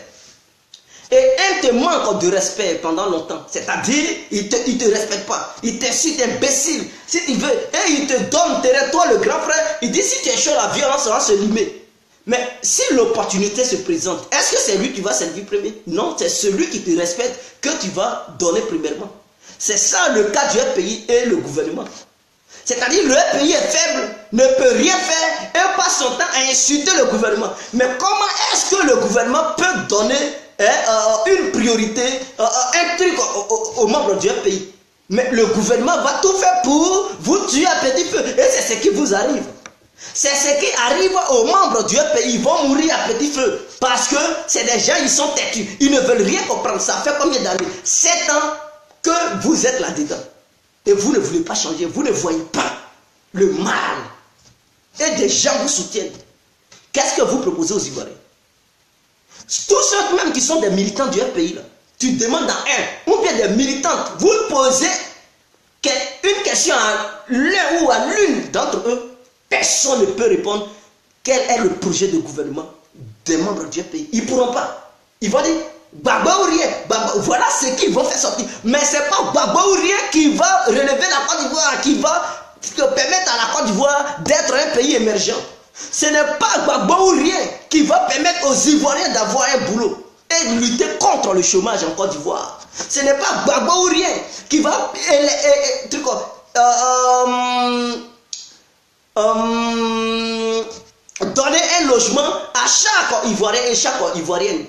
et un te manque de respect pendant longtemps, c'est-à-dire il te respecte pas, il t'insulte imbécile, si tu veux, et il te donne, toi le grand frère, il dit si tu es chaud, la violence va se limer. Mais si l'opportunité se présente, est-ce que c'est lui qui va servir premier? Non, c'est celui qui te respecte que tu vas donner premièrement. C'est ça le cas du pays et le gouvernement. C'est-à-dire le pays est faible, ne peut rien faire et passe son temps à insulter le gouvernement. Mais comment est-ce que le gouvernement peut donner une priorité, un truc aux membres du pays? Mais le gouvernement va tout faire pour vous tuer à petit feu. Et c'est ce qui vous arrive. C'est ce qui arrive aux membres du pays. Ils vont mourir à petit feu. Parce que c'est des gens, ils sont têtus. Ils ne veulent rien comprendre. Ça fait combien d'années? 7 ans que vous êtes là-dedans. Et vous ne voulez pas changer. Vous ne voyez pas le mal. Et des gens vous soutiennent. Qu'est-ce que vous proposez aux Ivoiriens? Tous ceux même qui sont des militants du pays, là, tu demandes à un ou bien des militantes, vous posez une question à l'un ou à l'une d'entre eux, personne ne peut répondre quel est le projet de gouvernement des membres du pays. Ils ne pourront pas. Ils vont dire Gbagbo ou rien. Voilà ce qu'ils vont faire sortir. Mais ce n'est pas Gbagbo ou rien qui va relever la Côte d'Ivoire, qui va permettre à la Côte d'Ivoire d'être un pays émergent. Ce n'est pas Gbagbo ou rien qui va permettre aux Ivoiriens d'avoir un boulot et de lutter contre le chômage en Côte d'Ivoire. Ce n'est pas Gbagbo ou rien qui va donner un logement à chaque Ivoirien et chaque Ivoirienne.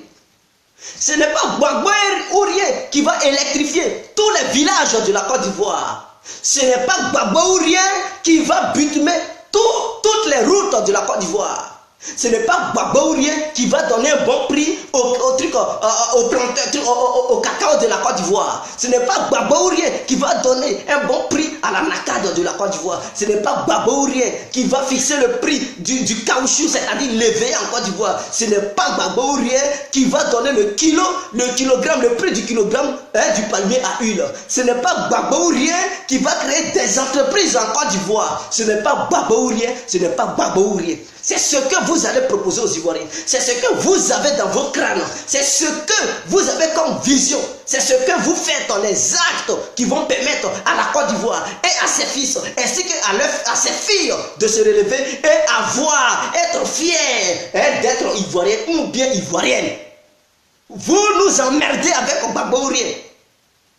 Ce n'est pas Gbagbo ou rien qui va électrifier tous les villages de la Côte d'Ivoire. Ce n'est pas Gbagbo ou rien qui va bitumer toutes les routes de la Côte d'Ivoire. Ce n'est pas Gbagbo ou rien qui va donner un bon prix au cacao de la Côte d'Ivoire. Ce n'est pas Gbagbo ou rien qui va donner un bon prix à la nacade de la Côte d'Ivoire. Ce n'est pas Gbagbo ou rien qui va fixer le prix du caoutchouc, c'est-à-dire l'éveil en Côte d'Ivoire. Ce n'est pas Gbagbo ou rien qui va donner le prix du kilogramme du palmier à huile. Ce n'est pas Gbagbo ou rien qui va créer des entreprises en Côte d'Ivoire. Ce n'est pas Gbagbo ou rien, ce n'est pas Gbagbo ou rien. C'est ce que vous allez proposer aux Ivoiriens. C'est ce que vous avez dans vos crânes. C'est ce que vous avez comme vision. C'est ce que vous faites dans les actes qui vont permettre à la Côte d'Ivoire et à ses fils, ainsi qu'à ses filles de se relever et être fiers d'être Ivoiriens ou bien Ivoiriennes. Vous nous emmerdez avec Gbagbo ou rien.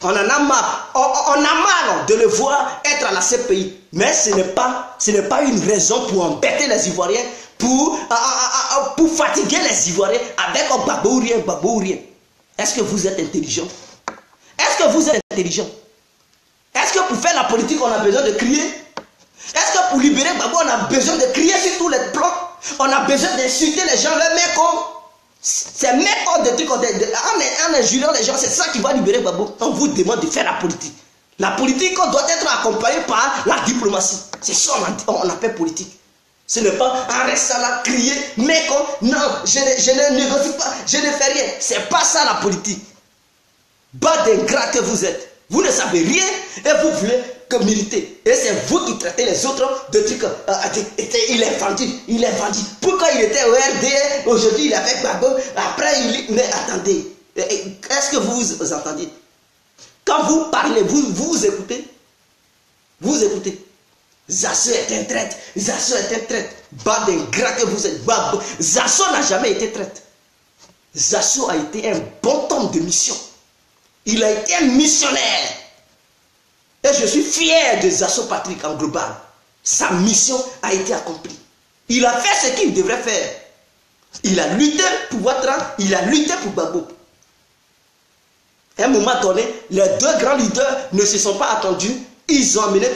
On en a marre. On a marre de le voir être à la CPI. Mais ce n'est pas une raison pour embêter les Ivoiriens, pour fatiguer les Ivoiriens avec un Gbagbo ou rien. Est-ce que vous êtes intelligent? Est-ce que vous êtes intelligent? Est-ce que pour faire la politique, on a besoin de crier? Est-ce que pour libérer Gbagbo, on a besoin de crier sur tous les plans? On a besoin d'insulter les gens, les mecs c'est même des trucs, en injuriant les gens, c'est ça qui va libérer Gbagbo. On vous demande de faire la politique. La politique doit être accompagnée par la diplomatie. C'est ça on appelle politique. Ce n'est pas en restant là, crier, mais non, je ne négocie pas, je ne fais rien. C'est pas ça la politique. Bas d'ingrat que vous êtes. Vous ne savez rien et vous voulez que militer. Et c'est vous qui traitez les autres de trucs. Il est vendu, il est vendu. Pourquoi il était au RD, aujourd'hui il est avec Gbagbo, après il... Mais attendez, est-ce que vous entendez? Quand vous parlez, vous écoutez? Vous écoutez? Zasso est un traître, Zasso est un traître. Bas d'ingrat que vous êtes. Zasso n'a jamais été traître. Zasso a été un bon homme de mission. Il a été un missionnaire. Et je suis fier de Zasso Patrick en global. Sa mission a été accomplie. Il a fait ce qu'il devrait faire. Il a lutté pour Ouattara, il a lutté pour Gbagbo. À un moment donné, les deux grands leaders ne se sont pas attendus. Ils ont amené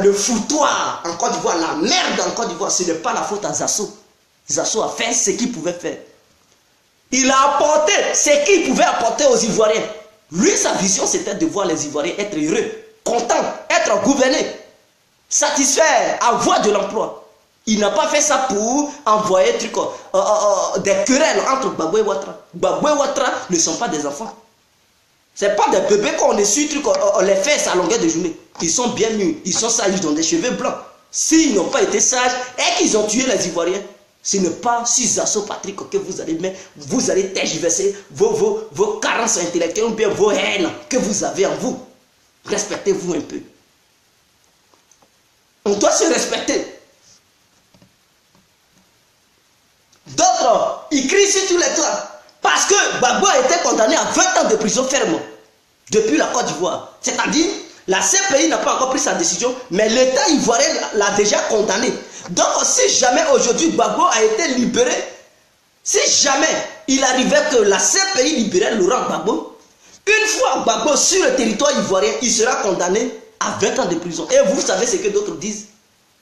le foutoir en Côte d'Ivoire, la merde en Côte d'Ivoire. Ce n'est pas la faute à Zasso. Zasso a fait ce qu'il pouvait faire. Il a apporté ce qu'il pouvait apporter aux Ivoiriens. Lui, sa vision, c'était de voir les Ivoiriens être heureux, contents, être gouvernés, satisfaits, avoir de l'emploi. Il n'a pas fait ça pour envoyer des querelles entre Gbagbo et Ouattara. Gbagbo et Ouattara ne sont pas des enfants. Ce n'est pas des bébés qu'on est su, on les fait à longueur de journée. Ils sont bien mûrs, ils sont sages, ils ont des cheveux blancs. S'ils n'ont pas été sages et qu'ils ont tué les Ivoiriens, ce n'est pas si Zasso Patrick que vous allez tergiverser vos carences intellectuelles ou bien vos haines que vous avez en vous. Respectez-vous un peu. On doit se respecter. D'autres, ils crient sur tous les toits. Parce que Gbagbo a été condamné à 20 ans de prison ferme depuis la Côte d'Ivoire. C'est-à-dire, la CPI n'a pas encore pris sa décision, mais l'État ivoirien l'a déjà condamné. Donc, si jamais aujourd'hui Gbagbo a été libéré, si jamais il arrivait que la CPI libérait Laurent Gbagbo, une fois Gbagbo sur le territoire ivoirien, il sera condamné à 20 ans de prison. Et vous savez ce que d'autres disent?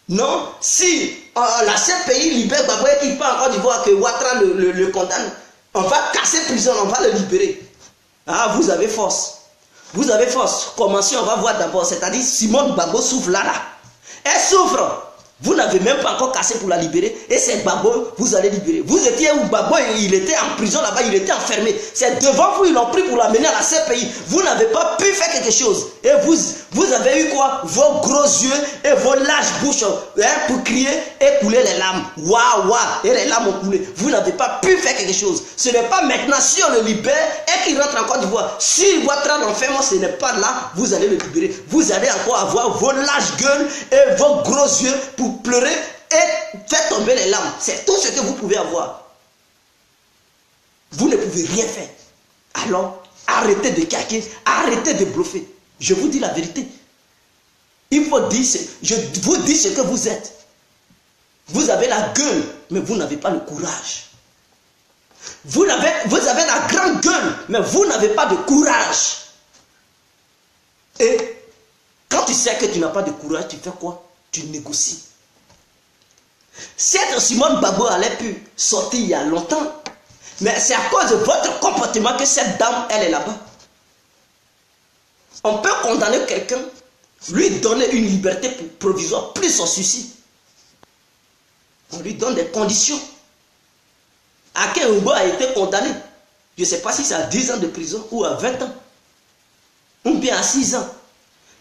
Non, si la CPI libère Gbagbo et qu'il part en Côte d'Ivoire, que Ouattara le condamne, on va casser prison, on va le libérer. Ah, vous avez force. Vous avez force. Commencez, on va voir d'abord. C'est-à-dire, Simone Gbagbo souffre là. Elle souffre. Vous n'avez même pas encore cassé pour la libérer. Et c'est Gbagbo, vous allez libérer. Vous étiez où Gbagbo, il était en prison là-bas, il était enfermé. C'est devant vous, ils l'ont pris pour l'amener à la CPI. Vous n'avez pas pu faire quelque chose. Et vous avez eu quoi? Vos gros yeux et vos larges bouches pour crier et couler les larmes. Waouh, waouh. Et les larmes ont coulé. Vous n'avez pas pu faire quelque chose. Ce n'est pas maintenant si on le libère et qu'il rentre en Côte d'Ivoire. Si votre l'enfermement, ce n'est pas là, vous allez le libérer. Vous allez encore avoir vos larges gueules et vos gros yeux pour pleurer et faire tomber les larmes. C'est tout ce que vous pouvez avoir. Vous ne pouvez rien faire. Alors, arrêtez de caquer, arrêtez de bluffer. Je vous dis la vérité. Il faut dire, je vous dis ce que vous êtes. Vous avez la gueule, mais vous n'avez pas le courage. Vous avez la grande gueule, mais vous n'avez pas de courage. Et quand tu sais que tu n'as pas de courage, tu fais quoi? Tu négocies. Cette Simone Gbagbo allait pu sortir il y a longtemps, mais c'est à cause de votre comportement que cette dame, elle est là-bas. On peut condamner quelqu'un, lui donner une liberté provisoire, plus son suicide. On lui donne des conditions. Aké Oubo a été condamné. Je ne sais pas si c'est à 10 ans de prison ou à 20 ans. Ou bien à 6 ans.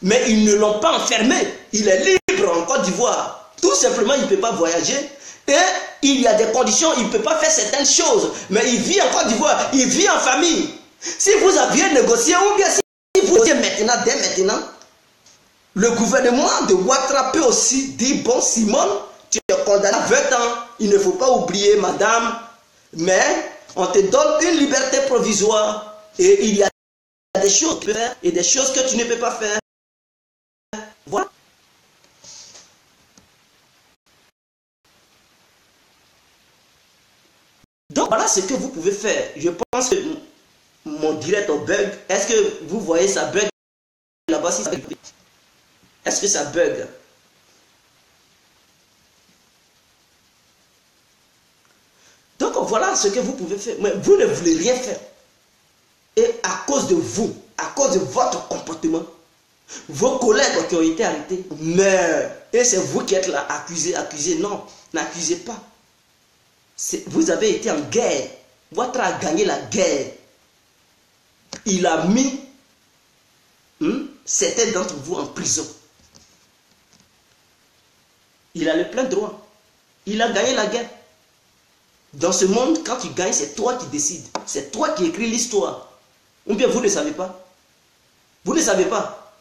Mais ils ne l'ont pas enfermé. Il est libre en Côte d'Ivoire. Tout simplement, il ne peut pas voyager. Et il y a des conditions, il ne peut pas faire certaines choses. Mais il vit en Côte d'Ivoire, il vit en famille. Si vous aviez négocié, ou bien si vous négociez maintenant, dès maintenant, le gouvernement de Ouattara peut aussi dire, bon Simone, tu es condamné à 20 ans. Il ne faut pas oublier, madame, mais on te donne une liberté provisoire. Et il y a des choses que tu peux faire et des choses que tu ne peux pas faire. Voilà. Donc voilà ce que vous pouvez faire. Je pense que mon direct au bug. Est-ce que vous voyez ça bug là-bas? Est-ce que ça bug? voilà ce que vous pouvez faire. Mais vous ne voulez rien faire. Et à cause de vous, à cause de votre comportement, vos collègues qui ont été arrêtés meurent. Et c'est vous qui êtes là, accusé. Non, n'accusez pas. Vous avez été en guerre. Votre a gagné la guerre. Il a mis certains d'entre vous en prison. Il a le plein droit. Il a gagné la guerre. Dans ce monde, quand tu gagnes, c'est toi qui décides. C'est toi qui écris l'histoire. Ou bien vous ne savez pas. Vous ne savez pas.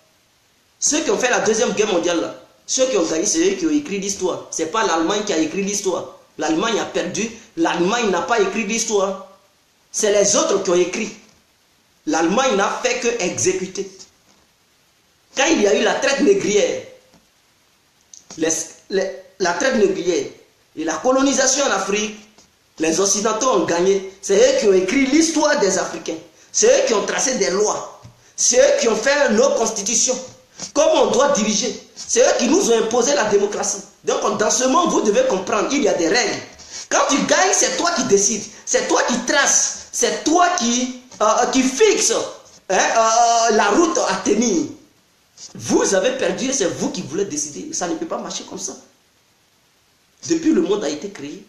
Ceux qui ont fait la deuxième guerre mondiale, là, ceux qui ont gagné, c'est eux qui ont écrit l'histoire. Ce n'est pas l'Allemagne qui a écrit l'histoire. L'Allemagne a perdu. L'Allemagne n'a pas écrit l'histoire. C'est les autres qui ont écrit. L'Allemagne n'a fait que exécuter. Quand il y a eu la traite négrière, la traite négrière et la colonisation en Afrique, les Occidentaux ont gagné. C'est eux qui ont écrit l'histoire des Africains. C'est eux qui ont tracé des lois. C'est eux qui ont fait nos constitutions. Comment on doit diriger. C'est eux qui nous ont imposé la démocratie. Donc dans ce monde, vous devez comprendre, il y a des règles. Quand tu gagnes, c'est toi qui décides. C'est toi qui traces. C'est toi qui fixe la route à tenir. Vous avez perdu et c'est vous qui voulez décider. Ça ne peut pas marcher comme ça. Depuis le monde a été créé,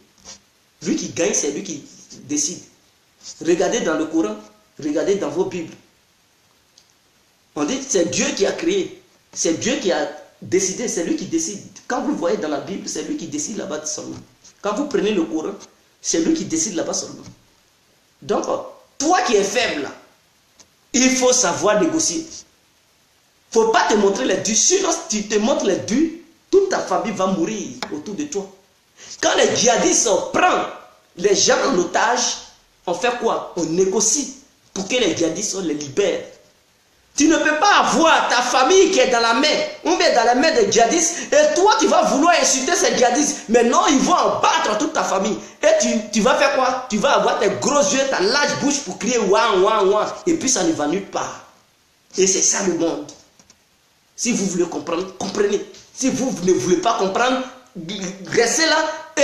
lui qui gagne, c'est lui qui décide. Regardez dans le Coran, regardez dans vos Bibles. On dit c'est Dieu qui a créé, c'est Dieu qui a décidé, c'est lui qui décide. Quand vous le voyez dans la Bible, c'est lui qui décide là-bas seulement. Quand vous prenez le Coran, c'est lui qui décide là-bas seulement. Donc, toi qui es faible, il faut savoir négocier. Il ne faut pas te montrer les durs. Sinon, si tu te montres les durs, toute ta famille va mourir autour de toi. Quand les djihadistes prennent les gens en otage, on fait quoi? On négocie pour que les djihadistes les libèrent. Tu ne peux pas avoir ta famille qui est dans la mer, on est dans la mer des djihadistes, et toi tu vas vouloir insulter ces djihadistes. Mais non, ils vont en battre toute ta famille. Et tu vas faire quoi? Tu vas avoir tes gros yeux, ta large bouche pour crier ouah, ouah, ouah. Et puis ça ne va nulle part. Et c'est ça le monde. Si vous voulez comprendre, comprenez. Si vous ne voulez pas comprendre, restez là. Et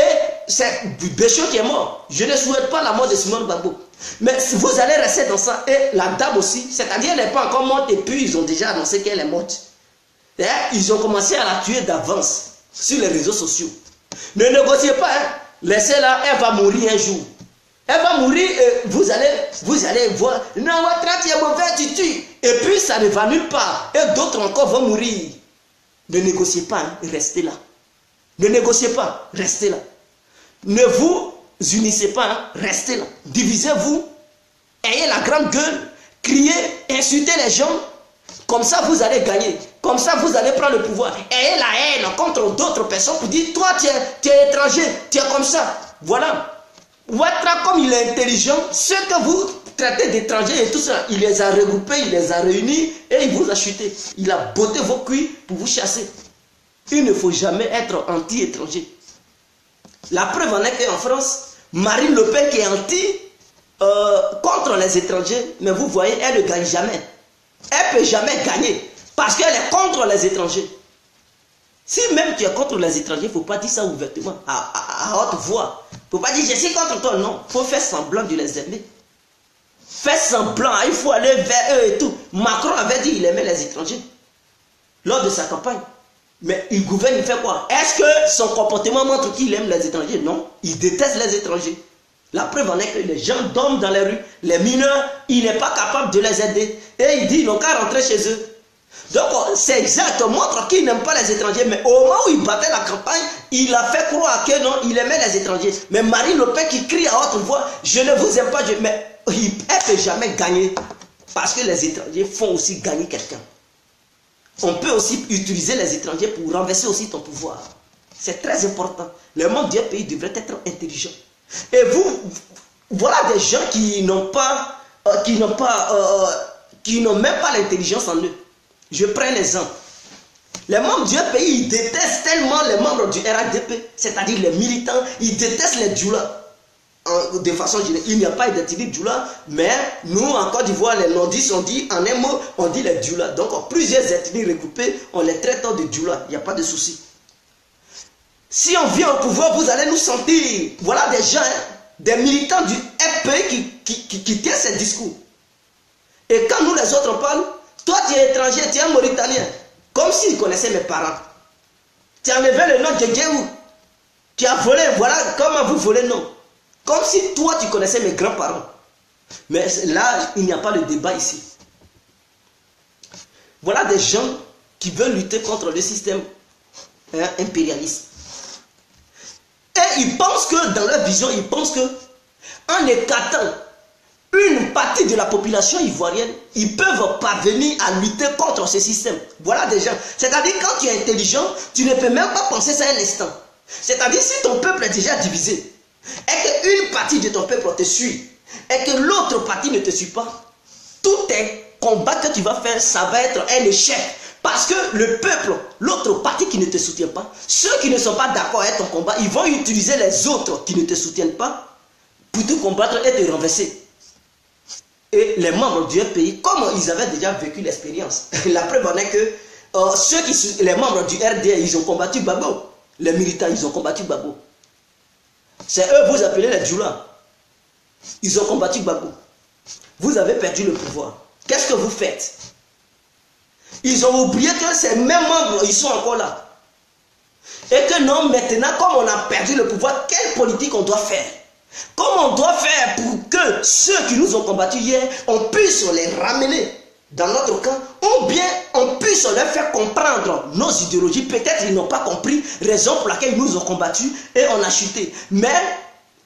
c'est Béchot qui est mort. Je ne souhaite pas la mort de Simone Gbagbo. Mais vous allez rester dans ça. Et la dame aussi, c'est-à-dire elle n'est pas encore morte et puis ils ont déjà annoncé qu'elle est morte. Et ils ont commencé à la tuer d'avance sur les réseaux sociaux. Ne négociez pas. Laissez-la, elle va mourir un jour. Elle va mourir et vous allez voir. Non, votre traite est mauvais, tu tues. Et puis ça ne va nulle part. Et d'autres encore vont mourir. Ne négociez pas, restez là. Ne négociez pas, restez là. Ne vous unissez pas, restez là. Divisez-vous, ayez la grande gueule, criez, insultez les gens. Comme ça, vous allez gagner. Comme ça, vous allez prendre le pouvoir. Ayez la haine contre d'autres personnes pour dire, toi, tu es étranger, tu es comme ça. Voilà. Ouattara, comme il est intelligent, ceux que vous traitez d'étrangers et tout ça, il les a regroupés, il les a réunis et il vous a chuté. Il a botté vos cuits pour vous chasser. Il ne faut jamais être anti-étranger. La preuve en est qu'en France, Marine Le Pen qui est contre les étrangers, mais vous voyez, elle ne gagne jamais. Elle ne peut jamais gagner parce qu'elle est contre les étrangers. Si même tu es contre les étrangers, il ne faut pas dire ça ouvertement, à haute voix. Il ne faut pas dire je suis contre toi, non. Il faut faire semblant de les aimer. Faire semblant, il faut aller vers eux et tout. Macron avait dit qu'il aimait les étrangers lors de sa campagne. Mais il gouverne, il fait quoi? Est-ce que son comportement montre qu'il aime les étrangers? Non, il déteste les étrangers. La preuve en est que les gens dorment dans les rues, les mineurs, il n'est pas capable de les aider. Et il dit, ils n'ont qu'à rentrer chez eux. Donc, c'est exact, on montre qu'il n'aime pas les étrangers. Mais au moment où il battait la campagne, il a fait croire que non, il aimait les étrangers. Mais Marine Le Pen qui crie à haute voix, je ne vous aime pas, mais elle ne peut jamais gagner. Parce que les étrangers font aussi gagner quelqu'un. On peut aussi utiliser les étrangers pour renverser aussi ton pouvoir. C'est très important. Le monde du pays devrait être intelligent. Et vous, voilà des gens qui n'ont même pas l'intelligence en eux. Je prends un exemple. Les membres du pays, ils détestent tellement les membres du RADP, c'est-à-dire les militants, ils détestent les djoulas. De façon générale, il n'y a pas d'ethnie djoula, mais nous en Côte d'Ivoire, les nordistes, on dit en un mot, on dit les djoulas. Donc plusieurs ethnies regroupées, on les traite de djoulas, il n'y a pas de souci. Si on vient au pouvoir, vous allez nous sentir, voilà des gens, des militants du FPI qui tiennent ces discours. Et quand nous les autres parlent, toi tu es étranger, tu es un Mauritanien. Comme s'ils connaissaient mes parents. Tu as enlevé le nom de Djedjéou. Tu as volé, voilà comment vous volez, non. Comme si toi tu connaissais mes grands-parents. Mais là, il n'y a pas de débat ici. Voilà des gens qui veulent lutter contre le système impérialiste. Et ils pensent que, dans leur vision, ils pensent que, en écartant une partie de la population ivoirienne, ils peuvent parvenir à lutter contre ce système. Voilà des gens. C'est-à-dire, quand tu es intelligent, tu ne peux même pas penser ça un instant. C'est-à-dire, si ton peuple est déjà divisé, et qu'une partie de ton peuple te suit, et que l'autre partie ne te suit pas, tous tes combats que tu vas faire, ça va être un échec. Parce que le peuple, l'autre partie qui ne te soutient pas, ceux qui ne sont pas d'accord avec ton combat, ils vont utiliser les autres qui ne te soutiennent pas pour te combattre et te renverser. Et les membres du FPI, comme ils avaient déjà vécu l'expérience, la preuve en est que les membres du RDA, ils ont combattu Gbagbo. Les militants, ils ont combattu Gbagbo. C'est eux, vous appelez les Djoula. Ils ont combattu Gbagbo. Vous avez perdu le pouvoir. Qu'est-ce que vous faites? Ils ont oublié que ces mêmes membres, ils sont encore là. Et que non, maintenant, comme on a perdu le pouvoir, quelle politique on doit faire? Comment on doit faire pour que ceux qui nous ont combattus hier, on puisse les ramener dans notre camp, ou bien on puisse leur faire comprendre nos idéologies. Peut-être ils n'ont pas compris, raison pour laquelle ils nous ont combattus et on a chuté. Mais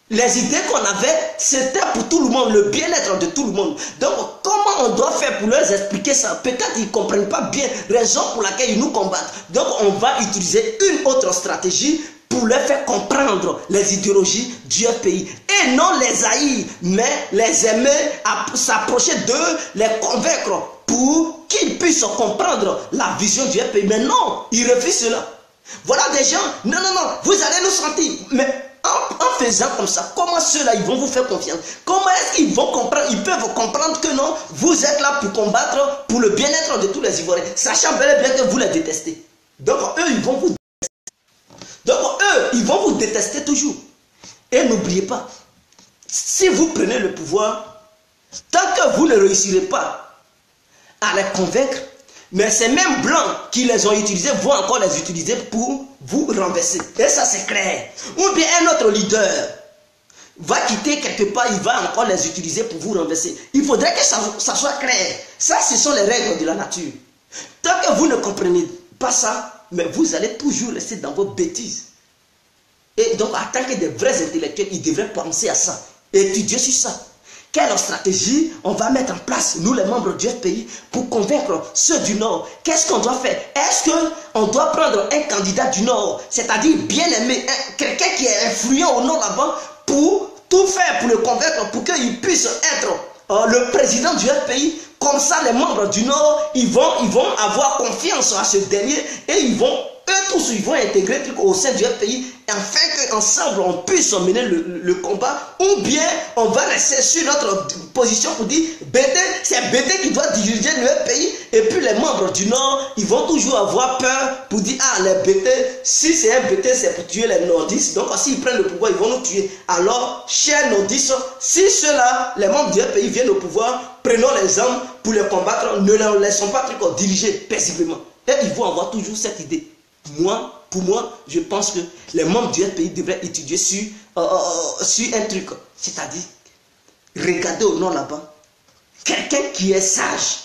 les idées qu'on avait, c'était pour tout le monde, le bien-être de tout le monde. Donc, comment on doit faire pour leur expliquer ça? Peut-être qu'ils ne comprennent pas bien, raison pour laquelle ils nous combattent. Donc, on va utiliser une autre stratégie pour leur faire comprendre les idéologies du FPI. Et non les haïr, mais les aimer, s'approcher d'eux, les convaincre pour qu'ils puissent comprendre la vision du FPI. Mais non, ils refusent cela. Voilà des gens, non, vous allez nous sentir. Mais en faisant comme ça, comment ceux-là, ils vont vous faire confiance? Comment est-ce qu'ils vont comprendre? Ils peuvent comprendre que non, vous êtes là pour combattre pour le bien-être de tous les Ivoiriens, sachant bel et bien que vous les détestez. Donc eux, ils vont vous détester toujours. Et n'oubliez pas, si vous prenez le pouvoir, tant que vous ne réussirez pas à les convaincre, mais ces mêmes blancs qui les ont utilisés vont encore les utiliser pour vous renverser. Et ça, c'est clair. Ou bien un autre leader va quitter quelque part, il va encore les utiliser pour vous renverser. Il faudrait que ça soit clair. Ça, ce sont les règles de la nature. Tant que vous ne comprenez pas ça, mais vous allez toujours rester dans vos bêtises. Et donc, en tant que des vrais intellectuels, ils devraient penser à ça, étudier sur ça. Quelle stratégie on va mettre en place, nous les membres du FPI, pour convaincre ceux du Nord? Qu'est-ce qu'on doit faire? Est-ce qu'on doit prendre un candidat du Nord, c'est-à-dire bien aimé, quelqu'un qui est influent au Nord là-bas, pour tout faire pour le convaincre, pour qu'il puisse être le président du FPI? Comme ça, les membres du Nord, ils vont avoir confiance à ce dernier et eux tous, ils vont intégrer le truc au sein du FPI afin qu'ensemble, on puisse mener le combat. Ou bien, on va rester sur notre position pour dire, c'est BT qui doit diriger le FPI. Et puis, les membres du Nord, ils vont toujours avoir peur pour dire, ah, les BT, si c'est un BT, c'est pour tuer les nordistes. Donc, s'ils prennent le pouvoir, ils vont nous tuer. Alors, chers nordistes, si ceux-là, les membres du FPI viennent au pouvoir, prenons les armes pour les combattre, ne les laissons pas diriger paisiblement. Et ils vont avoir toujours cette idée. Pour moi, je pense que les membres du FPI devraient étudier sur un truc. C'est-à-dire, regardez au nord là-bas, quelqu'un qui est sage,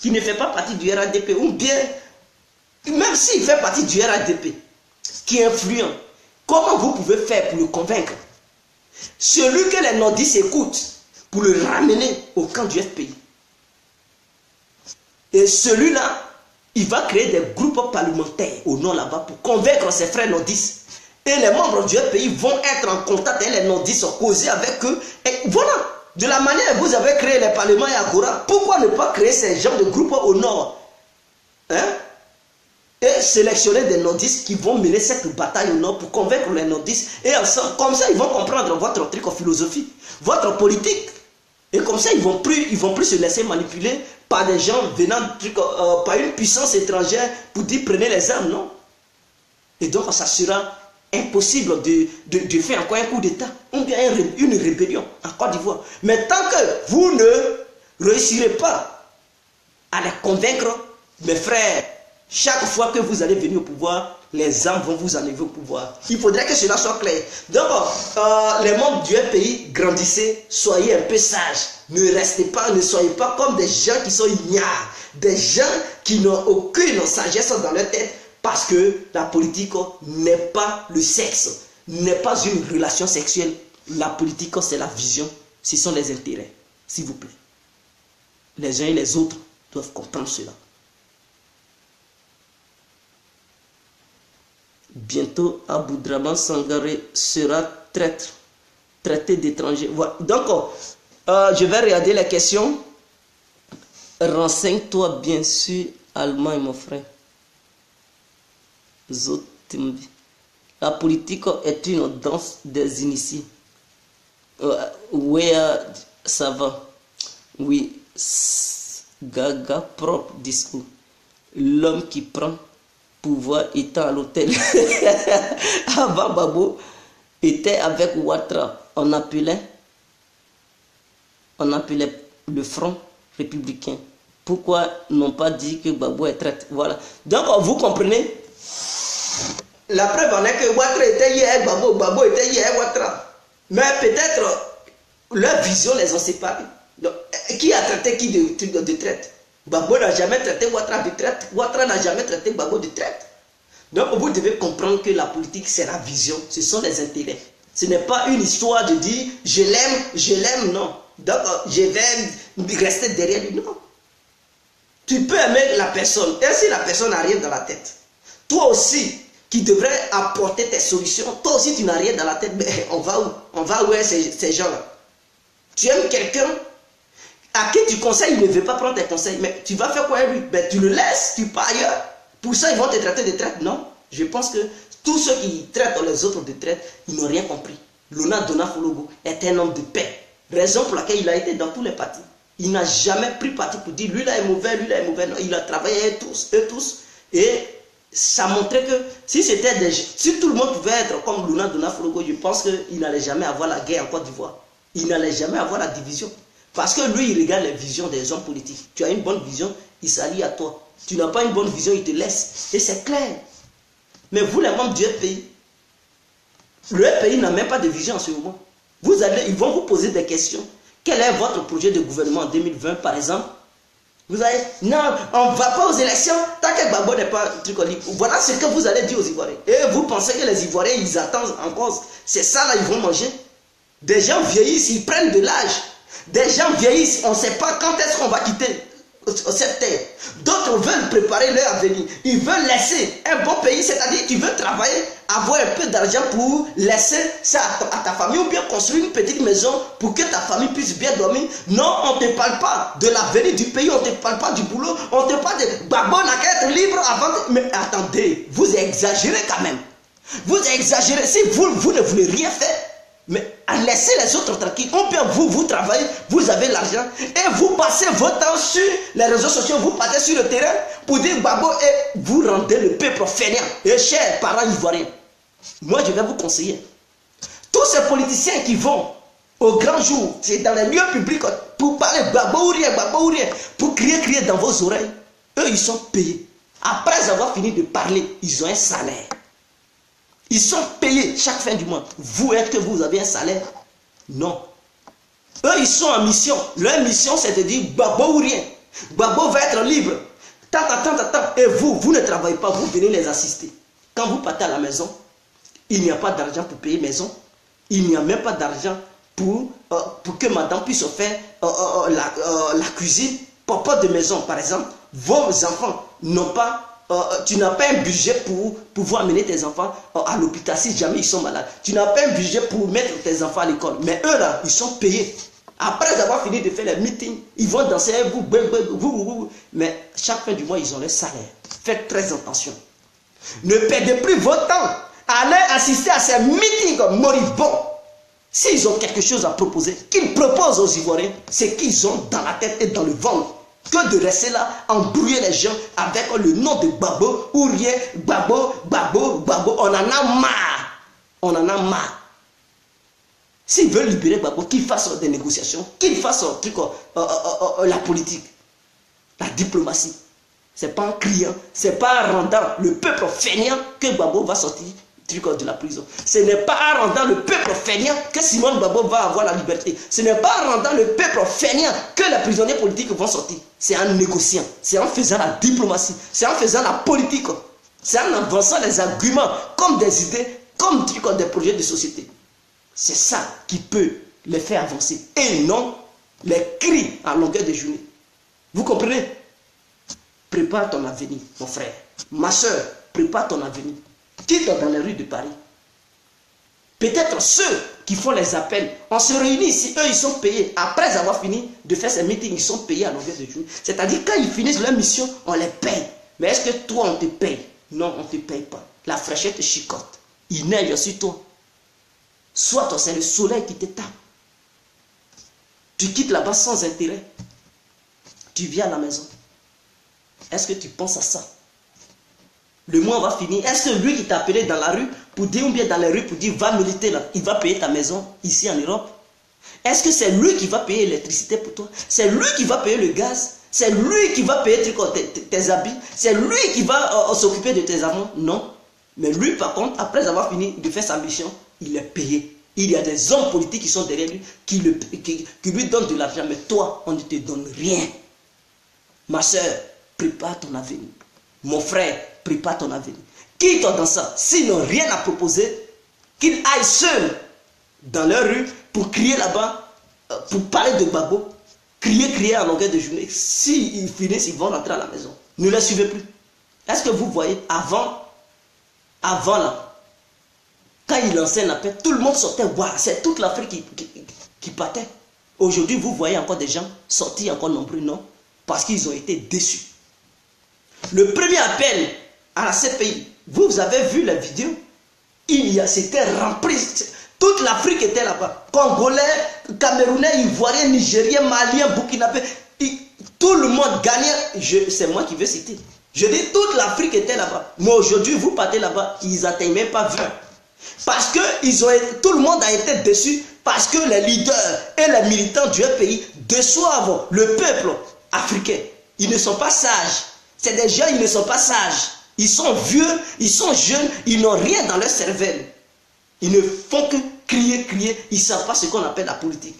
qui ne fait pas partie du RADP, ou bien, même s'il fait partie du RADP, qui est influent, comment vous pouvez faire pour le convaincre? Celui que les nordistes écoutent, pour le ramener au camp du FPI. Et celui-là, il va créer des groupes parlementaires au nord là-bas pour convaincre ses frères nordistes. Et les membres du FPI vont être en contact avec les nordistes, causer avec eux. Et voilà, de la manière dont vous avez créé les parlements et Agora, pourquoi ne pas créer ces genres de groupes au nord? Et sélectionner des nordistes qui vont mener cette bataille au nord pour convaincre les nordistes. Et ensemble, comme ça, ils vont comprendre votre truc en philosophie, votre politique. Et comme ça, ils vont plus se laisser manipuler par des gens venant par une puissance étrangère pour dire prenez les armes, non. Et donc, ça sera impossible de faire encore un coup d'État ou bien une rébellion en Côte d'Ivoire. Mais tant que vous ne réussirez pas à les convaincre, mes frères, chaque fois que vous allez venir au pouvoir, les armes vont vous enlever au pouvoir. Il faudrait que cela soit clair. Donc, les membres du pays, grandissez, soyez un peu sages. Ne restez pas, ne soyez pas comme des gens qui sont ignares, des gens qui n'ont aucune sagesse dans leur tête, parce que la politique n'est pas le sexe, n'est pas une relation sexuelle. La politique, c'est la vision, ce sont les intérêts, s'il vous plaît. Les uns et les autres doivent comprendre cela. Bientôt, Aboudraman Sangaré sera traité d'étranger. Voilà. Donc, je vais regarder les questions. Renseigne-toi bien sur Allemagne, mon frère. Zotimbi. La politique est une danse des initiés. Oui, ça va. Oui, gaga propre discours. L'homme qui prend pouvoir étant à l'hôtel. Avant Babo était avec Ouattara. On appelait le Front républicain. Pourquoi n'ont pas dit que Babo est traître? Voilà. Donc vous comprenez. La preuve en est que Ouattara était hier, Babo était hier, Ouattara. Mais peut-être leur vision les ont séparés. Donc, qui a traité qui de traite? Babo n'a jamais traité Ouattara de traite. Ouattara n'a jamais traité Babo de traite. Donc vous devez comprendre que la politique c'est la vision, ce sont les intérêts. Ce n'est pas une histoire de dire je l'aime, non. Donc je vais rester derrière lui, non. Tu peux aimer la personne, et si la personne n'a rien dans la tête, toi aussi qui devrais apporter tes solutions, toi aussi tu n'as rien dans la tête, mais on va où? On va où est ces gens-là? Tu aimes quelqu'un à qui tu conseilles, il ne veut pas prendre tes conseils, mais tu vas faire quoi avec lui? Ben, tu le laisses, tu pars ailleurs. Pour ça, ils vont te traiter de traite. Non, je pense que tous ceux qui traitent les autres de traite, ils n'ont rien compris. Lona Dona Fologo est un homme de paix. Raison pour laquelle il a été dans tous les partis. Il n'a jamais pris parti pour dire lui là est mauvais, lui là est mauvais. Non, il a travaillé avec eux tous. Et ça montrait que si tout le monde pouvait être comme Lona Dona Fologo, je pense qu'il n'allait jamais avoir la guerre en Côte d'Ivoire. Il n'allait jamais avoir la division. Parce que lui, il regarde les visions des hommes politiques. Tu as une bonne vision, il s'allie à toi. Tu n'as pas une bonne vision, il te laisse. Et c'est clair. Mais vous, les membres du pays, le pays n'a même pas de vision en ce moment. Ils vont vous poser des questions. Quel est votre projet de gouvernement en 2020, par exemple? Vous allez, non, on ne va pas aux élections tant que Gbagbo n'est pas un truc libre. Voilà ce que vous allez dire aux Ivoiriens. Et vous pensez que les Ivoiriens, ils attendent encore. C'est ça, là, ils vont manger. Des gens vieillissent, ils prennent de l'âge. Des gens vieillissent, on ne sait pas quand est-ce qu'on va quitter cette terre. D'autres veulent préparer leur avenir. Ils veulent laisser un bon pays, c'est-à-dire qu'ils veulent travailler, avoir un peu d'argent pour laisser ça à ta famille ou bien construire une petite maison pour que ta famille puisse bien dormir. Non, on ne te parle pas de l'avenir du pays, on ne te parle pas du boulot, on te parle de Gbagbo n'a qu'à être libre avant de... Mais attendez, vous exagérez quand même. Vous exagérez. Si vous ne voulez rien faire, mais laissez les autres tranquilles. On peut vous travaillez, vous avez l'argent et vous passez votre temps sur les réseaux sociaux, vous partez sur le terrain pour dire Gbagbo et vous rendez le peuple fainéant. Et chers parents ivoiriens, moi je vais vous conseiller. Tous ces politiciens qui vont au grand jour, c'est dans les lieux publics pour parler Gbagbo ou rien, pour crier dans vos oreilles, eux ils sont payés. Après avoir fini de parler, ils ont un salaire. Ils sont payés chaque fin du mois. Vous, est-ce que vous avez un salaire? Non. Eux, ils sont en mission. Leur mission, c'est de dire Gbagbo ou rien. Gbagbo va être libre. Tant. Et vous ne travaillez pas, vous venez les assister. Quand vous partez à la maison, il n'y a pas d'argent pour payer maison. Il n'y a même pas d'argent pour que madame puisse faire la cuisine. Papa de maison, par exemple, vos enfants n'ont pas... tu n'as pas un budget pour pouvoir amener tes enfants à l'hôpital si jamais ils sont malades. Tu n'as pas un budget pour mettre tes enfants à l'école. Mais eux là, ils sont payés. Après avoir fini de faire les meetings, ils vont danser avec vous. Mais chaque fin du mois, ils ont leur salaire. Faites très attention. Ne perdez plus votre temps. Allez assister à ces meetings moribonds. S'ils ont quelque chose à proposer, qu'ils proposent aux Ivoiriens, c'est qu'ils ont dans la tête et dans le ventre. Que de rester là, embrouiller les gens avec le nom de Gbagbo ou rien, Gbagbo, on en a marre. On en a marre. S'ils veulent libérer Gbagbo, qu'ils fassent des négociations, qu'ils fassent la politique, la diplomatie. Ce n'est pas en criant, ce n'est pas en rendant le peuple feignant que Gbagbo va sortir de la prison. Ce n'est pas en rendant le peuple feignant que Simone Gbagbo va avoir la liberté. Ce n'est pas en rendant le peuple feignant que les prisonniers politiques vont sortir. C'est en négociant, c'est en faisant la diplomatie, c'est en faisant la politique, c'est en avançant les arguments comme des idées, comme des projets de société. C'est ça qui peut les faire avancer. Et non les cris à longueur de journée. Vous comprenez? Prépare ton avenir, mon frère. Ma soeur, prépare ton avenir. Quitte dans les rues de Paris. Peut-être ceux qui font les appels, on se réunit ici, eux ils sont payés. Après avoir fini de faire ces meetings, ils sont payés à longueur de journée. C'est-à-dire quand ils finissent leur mission, on les paye. Mais est-ce que toi on te paye? Non, on ne te paye pas. La fraîcheur te chicote. Il neige sur toi. Soit c'est le soleil qui te tape. Tu quittes là-bas sans intérêt. Tu viens à la maison. Est-ce que tu penses à ça? Le mois va finir. Est-ce que lui qui t'a appelé dans la rue pour dire, ou bien dans les rues pour dire va militer là, il va payer ta maison ici en Europe? Est-ce que c'est lui qui va payer l'électricité pour toi? C'est lui qui va payer le gaz? C'est lui qui va payer tes habits? C'est lui qui va s'occuper de tes amants? Non. Mais lui par contre, après avoir fini de faire sa mission, il est payé. Il y a des hommes politiques qui sont derrière lui, qui lui donnent de l'argent. Mais toi, on ne te donne rien. Ma soeur, prépare ton avenir. Mon frère, prépare ton avenir. Quitte dans ça. S'ils n'ont rien à proposer, qu'ils aillent seuls dans leur rue pour crier là-bas, pour parler de Gbagbo, crier à longueur de journée. S'ils finissent, ils vont rentrer à la maison. Ne les suivez plus. Est-ce que vous voyez, avant là, quand il lançait un appel, tout le monde sortait voir. C'est toute l'Afrique qui partait. Aujourd'hui, vous voyez encore des gens sortir encore nombreux, non? Parce qu'ils ont été déçus. Le premier appel à la CPI, vous avez vu la vidéo? C'était rempli. Toute l'Afrique était là-bas. Congolais, Camerounais, Ivoiriens, Nigériens, Maliens, Burkinabés. Tout le monde gagnait. C'est moi qui vais citer. Je dis toute l'Afrique était là-bas. Mais aujourd'hui, vous partez là-bas, ils n'atteignent même pas 20. Parce que tout le monde a été déçu. Parce que les leaders et les militants du pays déçoivent le peuple africain. Ils ne sont pas sages. C'est des gens, ils ne sont pas sages. Ils sont vieux, ils sont jeunes, ils n'ont rien dans leur cervelle. Ils ne font que crier. Ils ne savent pas ce qu'on appelle la politique.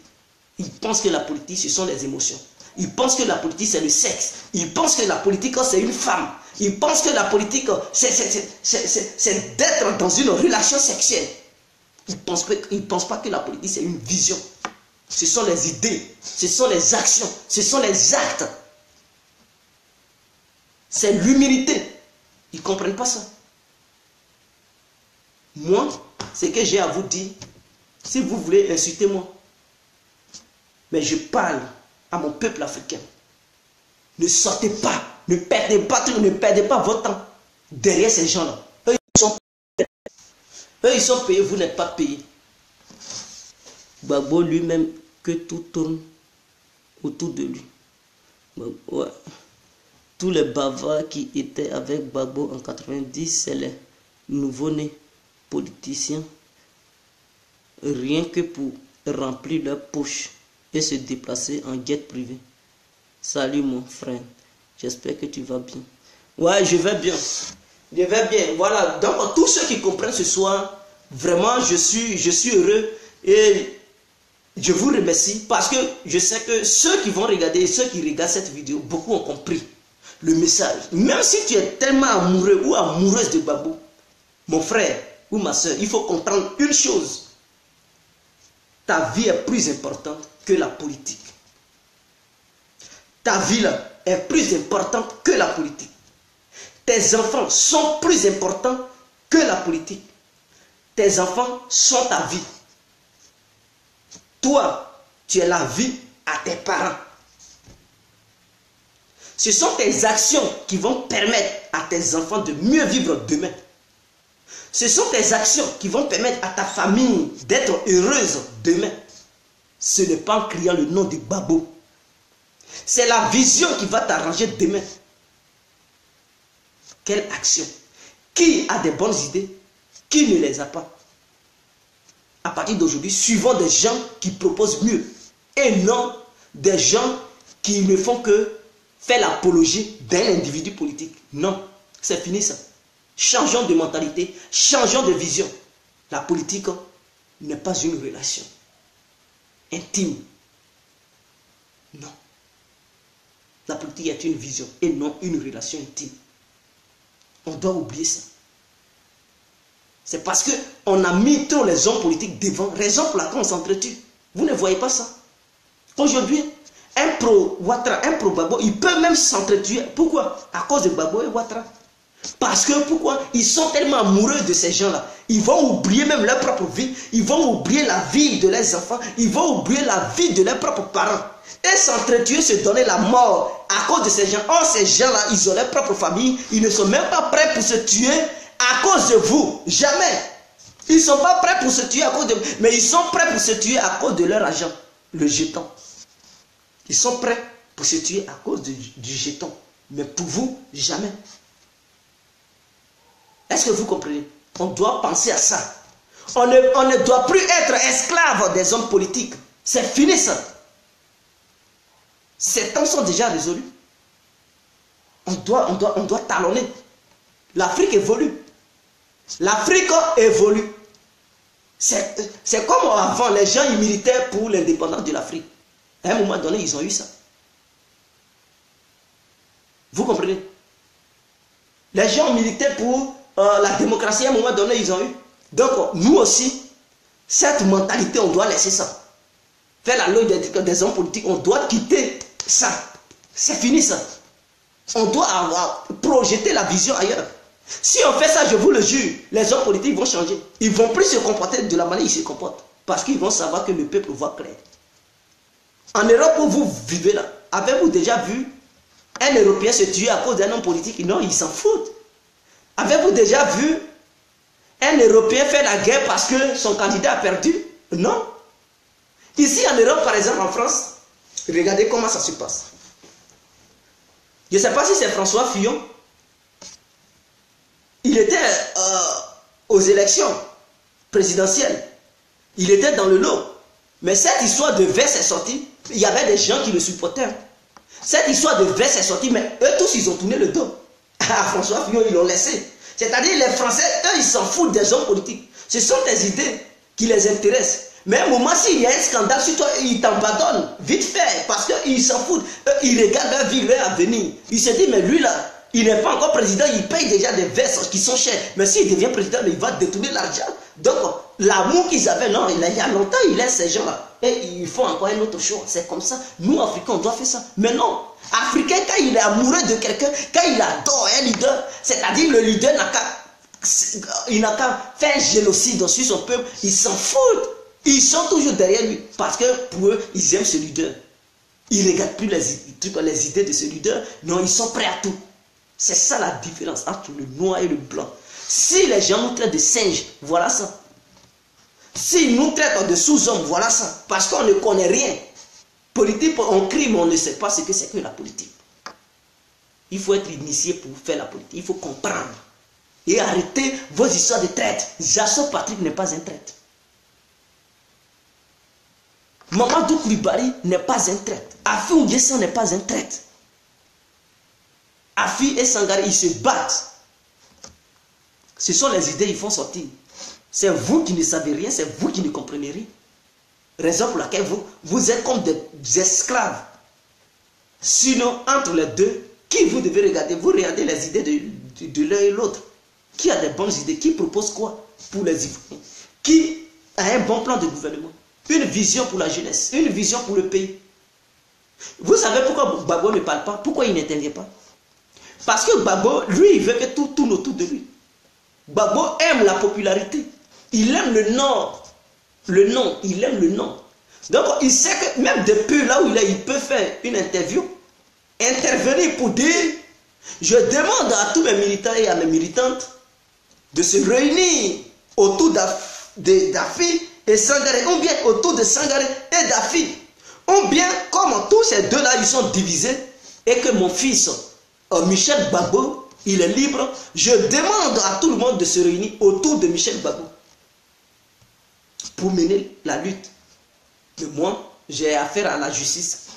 Ils pensent que la politique, ce sont les émotions. Ils pensent que la politique, c'est le sexe. Ils pensent que la politique, c'est une femme. Ils pensent que la politique, c'est d'être dans une relation sexuelle. Ils ne pensent pas que la politique, c'est une vision. Ce sont les idées, ce sont les actions, ce sont les actes. C'est l'humilité. Ils ne comprennent pas ça. Moi, ce que j'ai à vous dire, si vous voulez insulter moi, mais je parle à mon peuple africain. Ne sortez pas, ne perdez pas votre temps derrière ces gens-là. Eux, ils sont payés, vous n'êtes pas payés. Gbagbo lui-même, que tout tourne autour de lui. Ouais. Tous les bavards qui étaient avec Gbagbo en 90, c'est les nouveau-nés politiciens. Rien que pour remplir leur poche et se déplacer en jet privé. Salut mon frère, j'espère que tu vas bien. Ouais, je vais bien. Je vais bien. Voilà, donc tous ceux qui comprennent ce soir, vraiment je suis heureux et je vous remercie parce que je sais que ceux qui vont regarder, ceux qui regardent cette vidéo, beaucoup ont compris le message. Même si tu es tellement amoureux ou amoureuse de Gbagbo, mon frère ou ma soeur, il faut comprendre une chose. Ta vie est plus importante que la politique. Ta vie là est plus importante que la politique. Tes enfants sont plus importants que la politique. Tes enfants sont ta vie. Toi, tu es la vie à tes parents. Ce sont tes actions qui vont permettre à tes enfants de mieux vivre demain. Ce sont tes actions qui vont permettre à ta famille d'être heureuse demain. Ce n'est pas en criant le nom de Gbagbo. C'est la vision qui va t'arranger demain. Quelle action? Qui a des bonnes idées? Qui ne les a pas? à partir d'aujourd'hui, suivons des gens qui proposent mieux. Et non des gens qui ne font que faire l'apologie d'un individu politique. Non, c'est fini ça. Changeons de mentalité, changeons de vision. La politique n'est pas une relation intime. Non. La politique est une vision et non une relation intime. On doit oublier ça. C'est parce qu'on a mis trop les hommes politiques devant, raison pour laquelle on s'entretue. Vous ne voyez pas ça. Aujourd'hui, un pro-Ouattara, un pro-Gbagbo, ils peuvent même s'entretuer. Pourquoi? À cause de Gbagbo et Ouattara. Parce que pourquoi? Ils sont tellement amoureux de ces gens-là. Ils vont oublier même leur propre vie. Ils vont oublier la vie de leurs enfants. Ils vont oublier la vie de leurs propres parents. Et s'entretuer, se donner la mort à cause de ces gens. Or, ces gens-là, ils ont leur propre famille. Ils ne sont même pas prêts pour se tuer à cause de vous. Jamais. Ils ne sont pas prêts pour se tuer à cause de vous. Mais ils sont prêts pour se tuer à cause de leur argent. Le jeton. Ils sont prêts pour se tuer à cause du jeton. Mais pour vous, jamais. Est-ce que vous comprenez? On doit penser à ça. On ne doit plus être esclave des hommes politiques. C'est fini ça. Ces temps sont déjà résolus. On doit talonner. L'Afrique évolue. L'Afrique évolue. C'est comme avant, les gens ils militaient pour l'indépendance de l'Afrique. À un moment donné, ils ont eu ça. Vous comprenez? Les gens militaient pour la démocratie, à un moment donné, ils ont eu. Donc, nous aussi, cette mentalité, on doit laisser ça. Faire la loi des hommes politiques, on doit quitter ça. C'est fini ça. On doit projeter la vision ailleurs. Si on fait ça, je vous le jure, les hommes politiques vont changer. Ils ne vont plus se comporter de la manière dont ils se comportent. Parce qu'ils vont savoir que le peuple voit clair. En Europe où vous vivez là, avez-vous déjà vu un Européen se tuer à cause d'un homme politique? Non, ils s'en foutent. Avez-vous déjà vu un Européen faire la guerre parce que son candidat a perdu? Non. Ici en Europe, par exemple, en France, regardez comment ça se passe. Je ne sais pas si c'est François Fillon. Il était aux élections présidentielles. Il était dans le lot. Mais cette histoire de veste est sortie. Il y avait des gens qui le supportaient. Cette histoire de veste est sortie, mais eux tous, ils ont tourné le dos. À François Fillon, ils l'ont laissé. C'est-à-dire, les Français, eux, ils s'en foutent des hommes politiques. Ce sont des idées qui les intéressent. Mais à un moment, s'il y a un scandale sur toi, ils t'en pardonnent. Vite fait, parce qu'ils s'en foutent. Eux, ils regardent leur vie, leur avenir. Ils se disent, mais lui, là, il n'est pas encore président, il paye déjà des vestes qui sont chers. Mais s'il devient président, il va détourner l'argent. Donc, l'amour qu'ils avaient, non, il y a longtemps, il laisse ces gens-là. Et ils font encore un autre choix. C'est comme ça. Nous, Africains, on doit faire ça. Mais non. Africain, quand il est amoureux de quelqu'un, quand il adore un leader, c'est-à-dire le leader n'a qu'à faire un génocide sur son peuple, ils s'en foutent. Ils sont toujours derrière lui. Parce que pour eux, ils aiment ce leader. Ils ne regardent plus les idées de ce leader. Non, ils sont prêts à tout. C'est ça la différence entre le noir et le blanc. Si les gens nous traitent de singes, voilà ça. S'ils nous traitent de sous-hommes, voilà ça. Parce qu'on ne connaît rien. Politique, on crie, mais on ne sait pas ce que c'est que la politique. Il faut être initié pour faire la politique. Il faut comprendre. Et arrêter vos histoires de traite. Jasso Patrick n'est pas un traître. Mamadou Koulibaly n'est pas un traître. Afi Ouguessan n'est pas un traître. Afi et Sangaré, ils se battent. Ce sont les idées qu'ils font sortir. C'est vous qui ne savez rien, c'est vous qui ne comprenez rien. Raison pour laquelle vous êtes comme des esclaves. Sinon, entre les deux, qui vous devez regarder? Vous regardez les idées de l'un et l'autre. Qui a des bonnes idées? Qui propose quoi pour les Ivoiriens? Qui a un bon plan de gouvernement? Une vision pour la jeunesse, une vision pour le pays. Vous savez pourquoi Gbagbo ne parle pas? Pourquoi il n'intervient pas? Parce que Gbagbo, lui, il veut que tout tourne autour de lui. Gbagbo aime la popularité. Il aime le Nord. Le nom, il aime le nom. Donc, il sait que même depuis là où il est, il peut faire une interview, intervenir pour dire, je demande à tous mes militants et à mes militantes de se réunir autour d'Afi et Sangaré, ou bien autour de Sangaré et d'Afi, ou bien comme tous ces deux-là, ils sont divisés, et que mon fils, Michel Gbagbo, il est libre, je demande à tout le monde de se réunir autour de Michel Gbagbo. pour mener la lutte. Mais moi, j'ai affaire à la justice.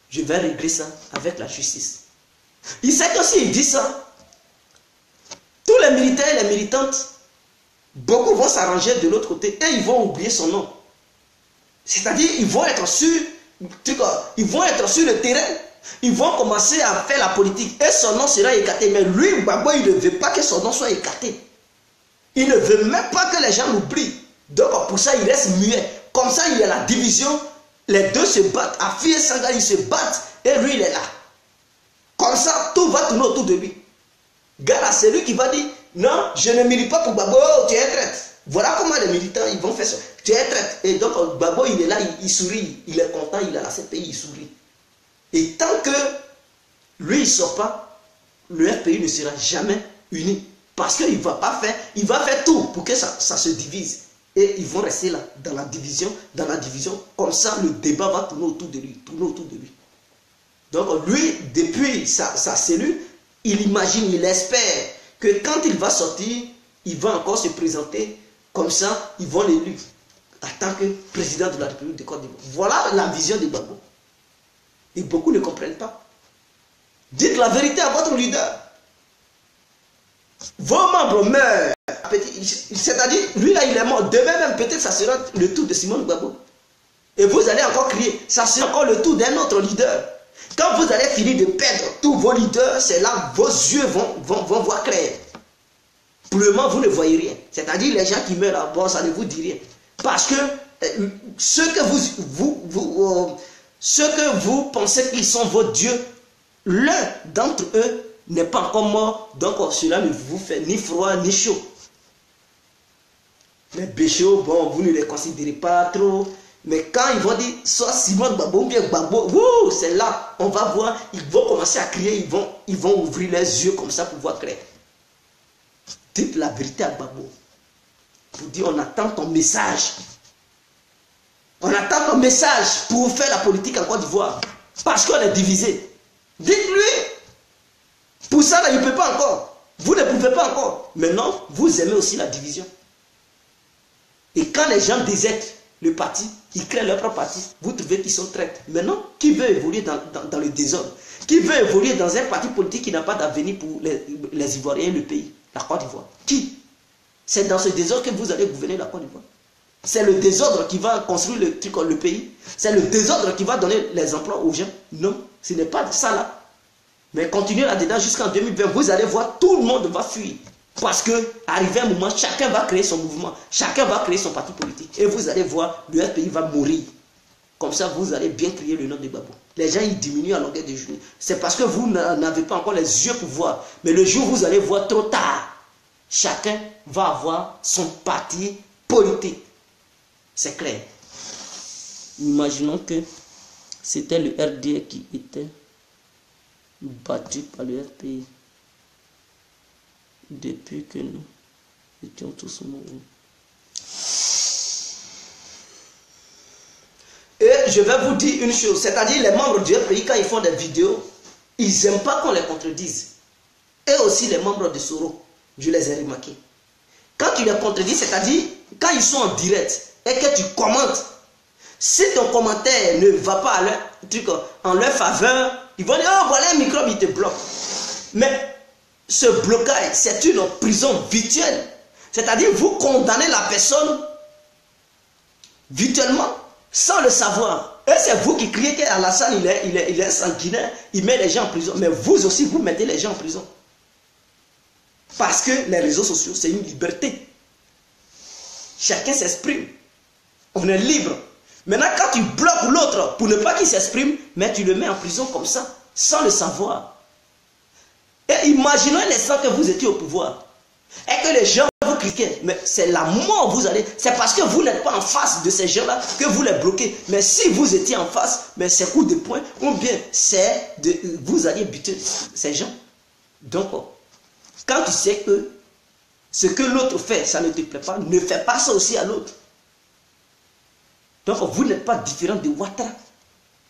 Je vais régler ça avec la justice. Il sait que s'il dit ça, tous les militants et les militantes, beaucoup vont s'arranger de l'autre côté et ils vont oublier son nom. C'est-à-dire, ils vont être sur le terrain. Ils vont commencer à faire la politique et son nom sera écarté. Mais lui, Gbagbo, il ne veut pas que son nom soit écarté. Il ne veut même pas que les gens l'oublient. Donc, pour ça, il reste muet. Comme ça, il y a la division. Les deux se battent. Afi et Sanga, ils se battent. Et lui, il est là. Comme ça, tout va tourner autour de lui. Gars, c'est lui qui va dire, non, je ne milite pas pour Gbagbo, tu es traite. Voilà comment les militants, ils vont faire ça. Tu es traite. Et donc, Gbagbo, il est là, il sourit. Il est content, il a la CPI, il sourit. Et tant que lui, il ne sort pas, le FPI ne sera jamais uni. Parce qu'il ne va pas faire, il va faire tout pour que ça se divise. Et ils vont rester là, dans la division. Comme ça, le débat va tourner autour de lui. Donc, lui, depuis sa cellule, il imagine, il espère que quand il va sortir, il va encore se présenter. Comme ça, ils vont l'élu en tant que président de la République de Côte d'Ivoire. Voilà la vision de Gbagbo. Et beaucoup ne comprennent pas. Dites la vérité à votre leader. Vos membres meurent. C'est-à-dire, lui là, il est mort. Demain même, peut-être ça sera le tour de Simone Gbagbo. Et vous allez encore crier. Ça sera encore le tour d'un autre leader. Quand vous allez finir de perdre tous vos leaders, c'est là que vos yeux vont voir clair. Pour le moment, vous ne voyez rien. C'est-à-dire, les gens qui meurent là, bon, ça ne vous dit rien. Parce que ceux que vous pensez qu'ils sont vos dieux, l'un d'entre eux n'est pas encore mort, donc cela ne vous fait ni froid ni chaud. Les Béchot, bon, vous ne les considérez pas trop, mais quand ils vont dire soit Simone Gbagbo ou bien Gbagbo, c'est là, on va voir, ils vont commencer à crier, ils vont ouvrir les yeux comme ça pour voir clair. Dites la vérité à Gbagbo. Pour dire, on attend ton message. On attend ton message pour faire la politique en Côte d'Ivoire. Parce qu'on est divisé. Dites-lui. Pour ça, là, il ne peut pas encore. Vous ne pouvez pas encore. Maintenant, vous aimez aussi la division. Et quand les gens désertent le parti, ils créent leur propre parti. Vous trouvez qu'ils sont traites. Maintenant, qui veut évoluer dans le désordre? Qui veut évoluer dans un parti politique qui n'a pas d'avenir pour les Ivoiriens et le pays? La Côte d'Ivoire. Qui? C'est dans ce désordre que vous allez gouverner la Côte d'Ivoire. C'est le désordre qui va construire le pays. C'est le désordre qui va donner les emplois aux gens. Non, ce n'est pas ça là. Mais continuez là-dedans jusqu'en 2020. Vous allez voir, tout le monde va fuir. Parce que, arrivé un moment, chacun va créer son mouvement. Chacun va créer son parti politique. Et vous allez voir, le pays va mourir. Comme ça, vous allez bien crier le nom de Gbagbo. Les gens, ils diminuent à longueur de journée. C'est parce que vous n'avez pas encore les yeux pour voir. Mais le jour où vous allez voir trop tard, chacun va avoir son parti politique. C'est clair. Imaginons que c'était le RDA qui était battu par le FPI depuis que nous étions tous morts. Et je vais vous dire une chose, c'est-à-dire les membres du FPI, quand ils font des vidéos, ils n'aiment pas qu'on les contredise. Et aussi les membres de Soro, je les ai remarqués. Quand tu les contredis, c'est-à-dire quand ils sont en direct et que tu commentes, si ton commentaire ne va pas en leur faveur, ils vont dire, oh voilà un microbe, il te bloque. Mais ce blocage, c'est une prison virtuelle. C'est-à-dire vous condamnez la personne virtuellement, sans le savoir. Et c'est vous qui criez qu'Alassane, il est sanguinaire, il met les gens en prison. Mais vous aussi, vous mettez les gens en prison. Parce que les réseaux sociaux, c'est une liberté. Chacun s'exprime. On est libre. Maintenant, quand tu bloques l'autre pour ne pas qu'il s'exprime, mais tu le mets en prison comme ça, sans le savoir. Et imaginez l'instant que vous étiez au pouvoir. Et que les gens vous critiquaient. Mais c'est la mort, vous allez. C'est parce que vous n'êtes pas en face de ces gens-là que vous les bloquez. Mais si vous étiez en face, mais c'est coup de poing, ou bien vous alliez buter ces gens. Donc, quand tu sais que ce que l'autre fait, ça ne te plaît pas, ne fais pas ça aussi à l'autre. Donc, vous n'êtes pas différent de Ouattara.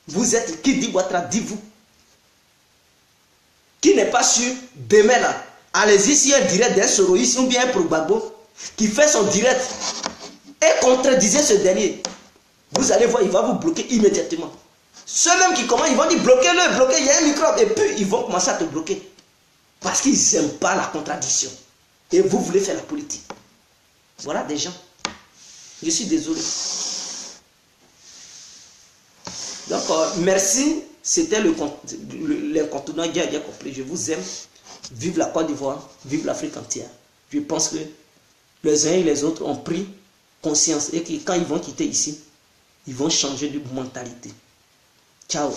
Vous êtes, qui dit Ouattara, dit vous. Qui n'est pas sûr, demain là, allez-y, si un direct d'un soroïste ou bien un pro Gbagbo qui fait son direct et contredisez ce dernier, vous allez voir, il va vous bloquer immédiatement. Ceux-mêmes qui commencent, ils vont dire bloquez-le, bloquez, il y a un microbe. Et puis, ils vont commencer à te bloquer. Parce qu'ils n'aiment pas la contradiction. Et vous voulez faire la politique. Voilà des gens. Je suis désolé. Donc, merci. C'était l'incontournable Dia complet. Je vous aime. Vive la Côte d'Ivoire. Vive l'Afrique entière. Je pense que les uns et les autres ont pris conscience. Et que quand ils vont quitter ici, ils vont changer de mentalité. Ciao.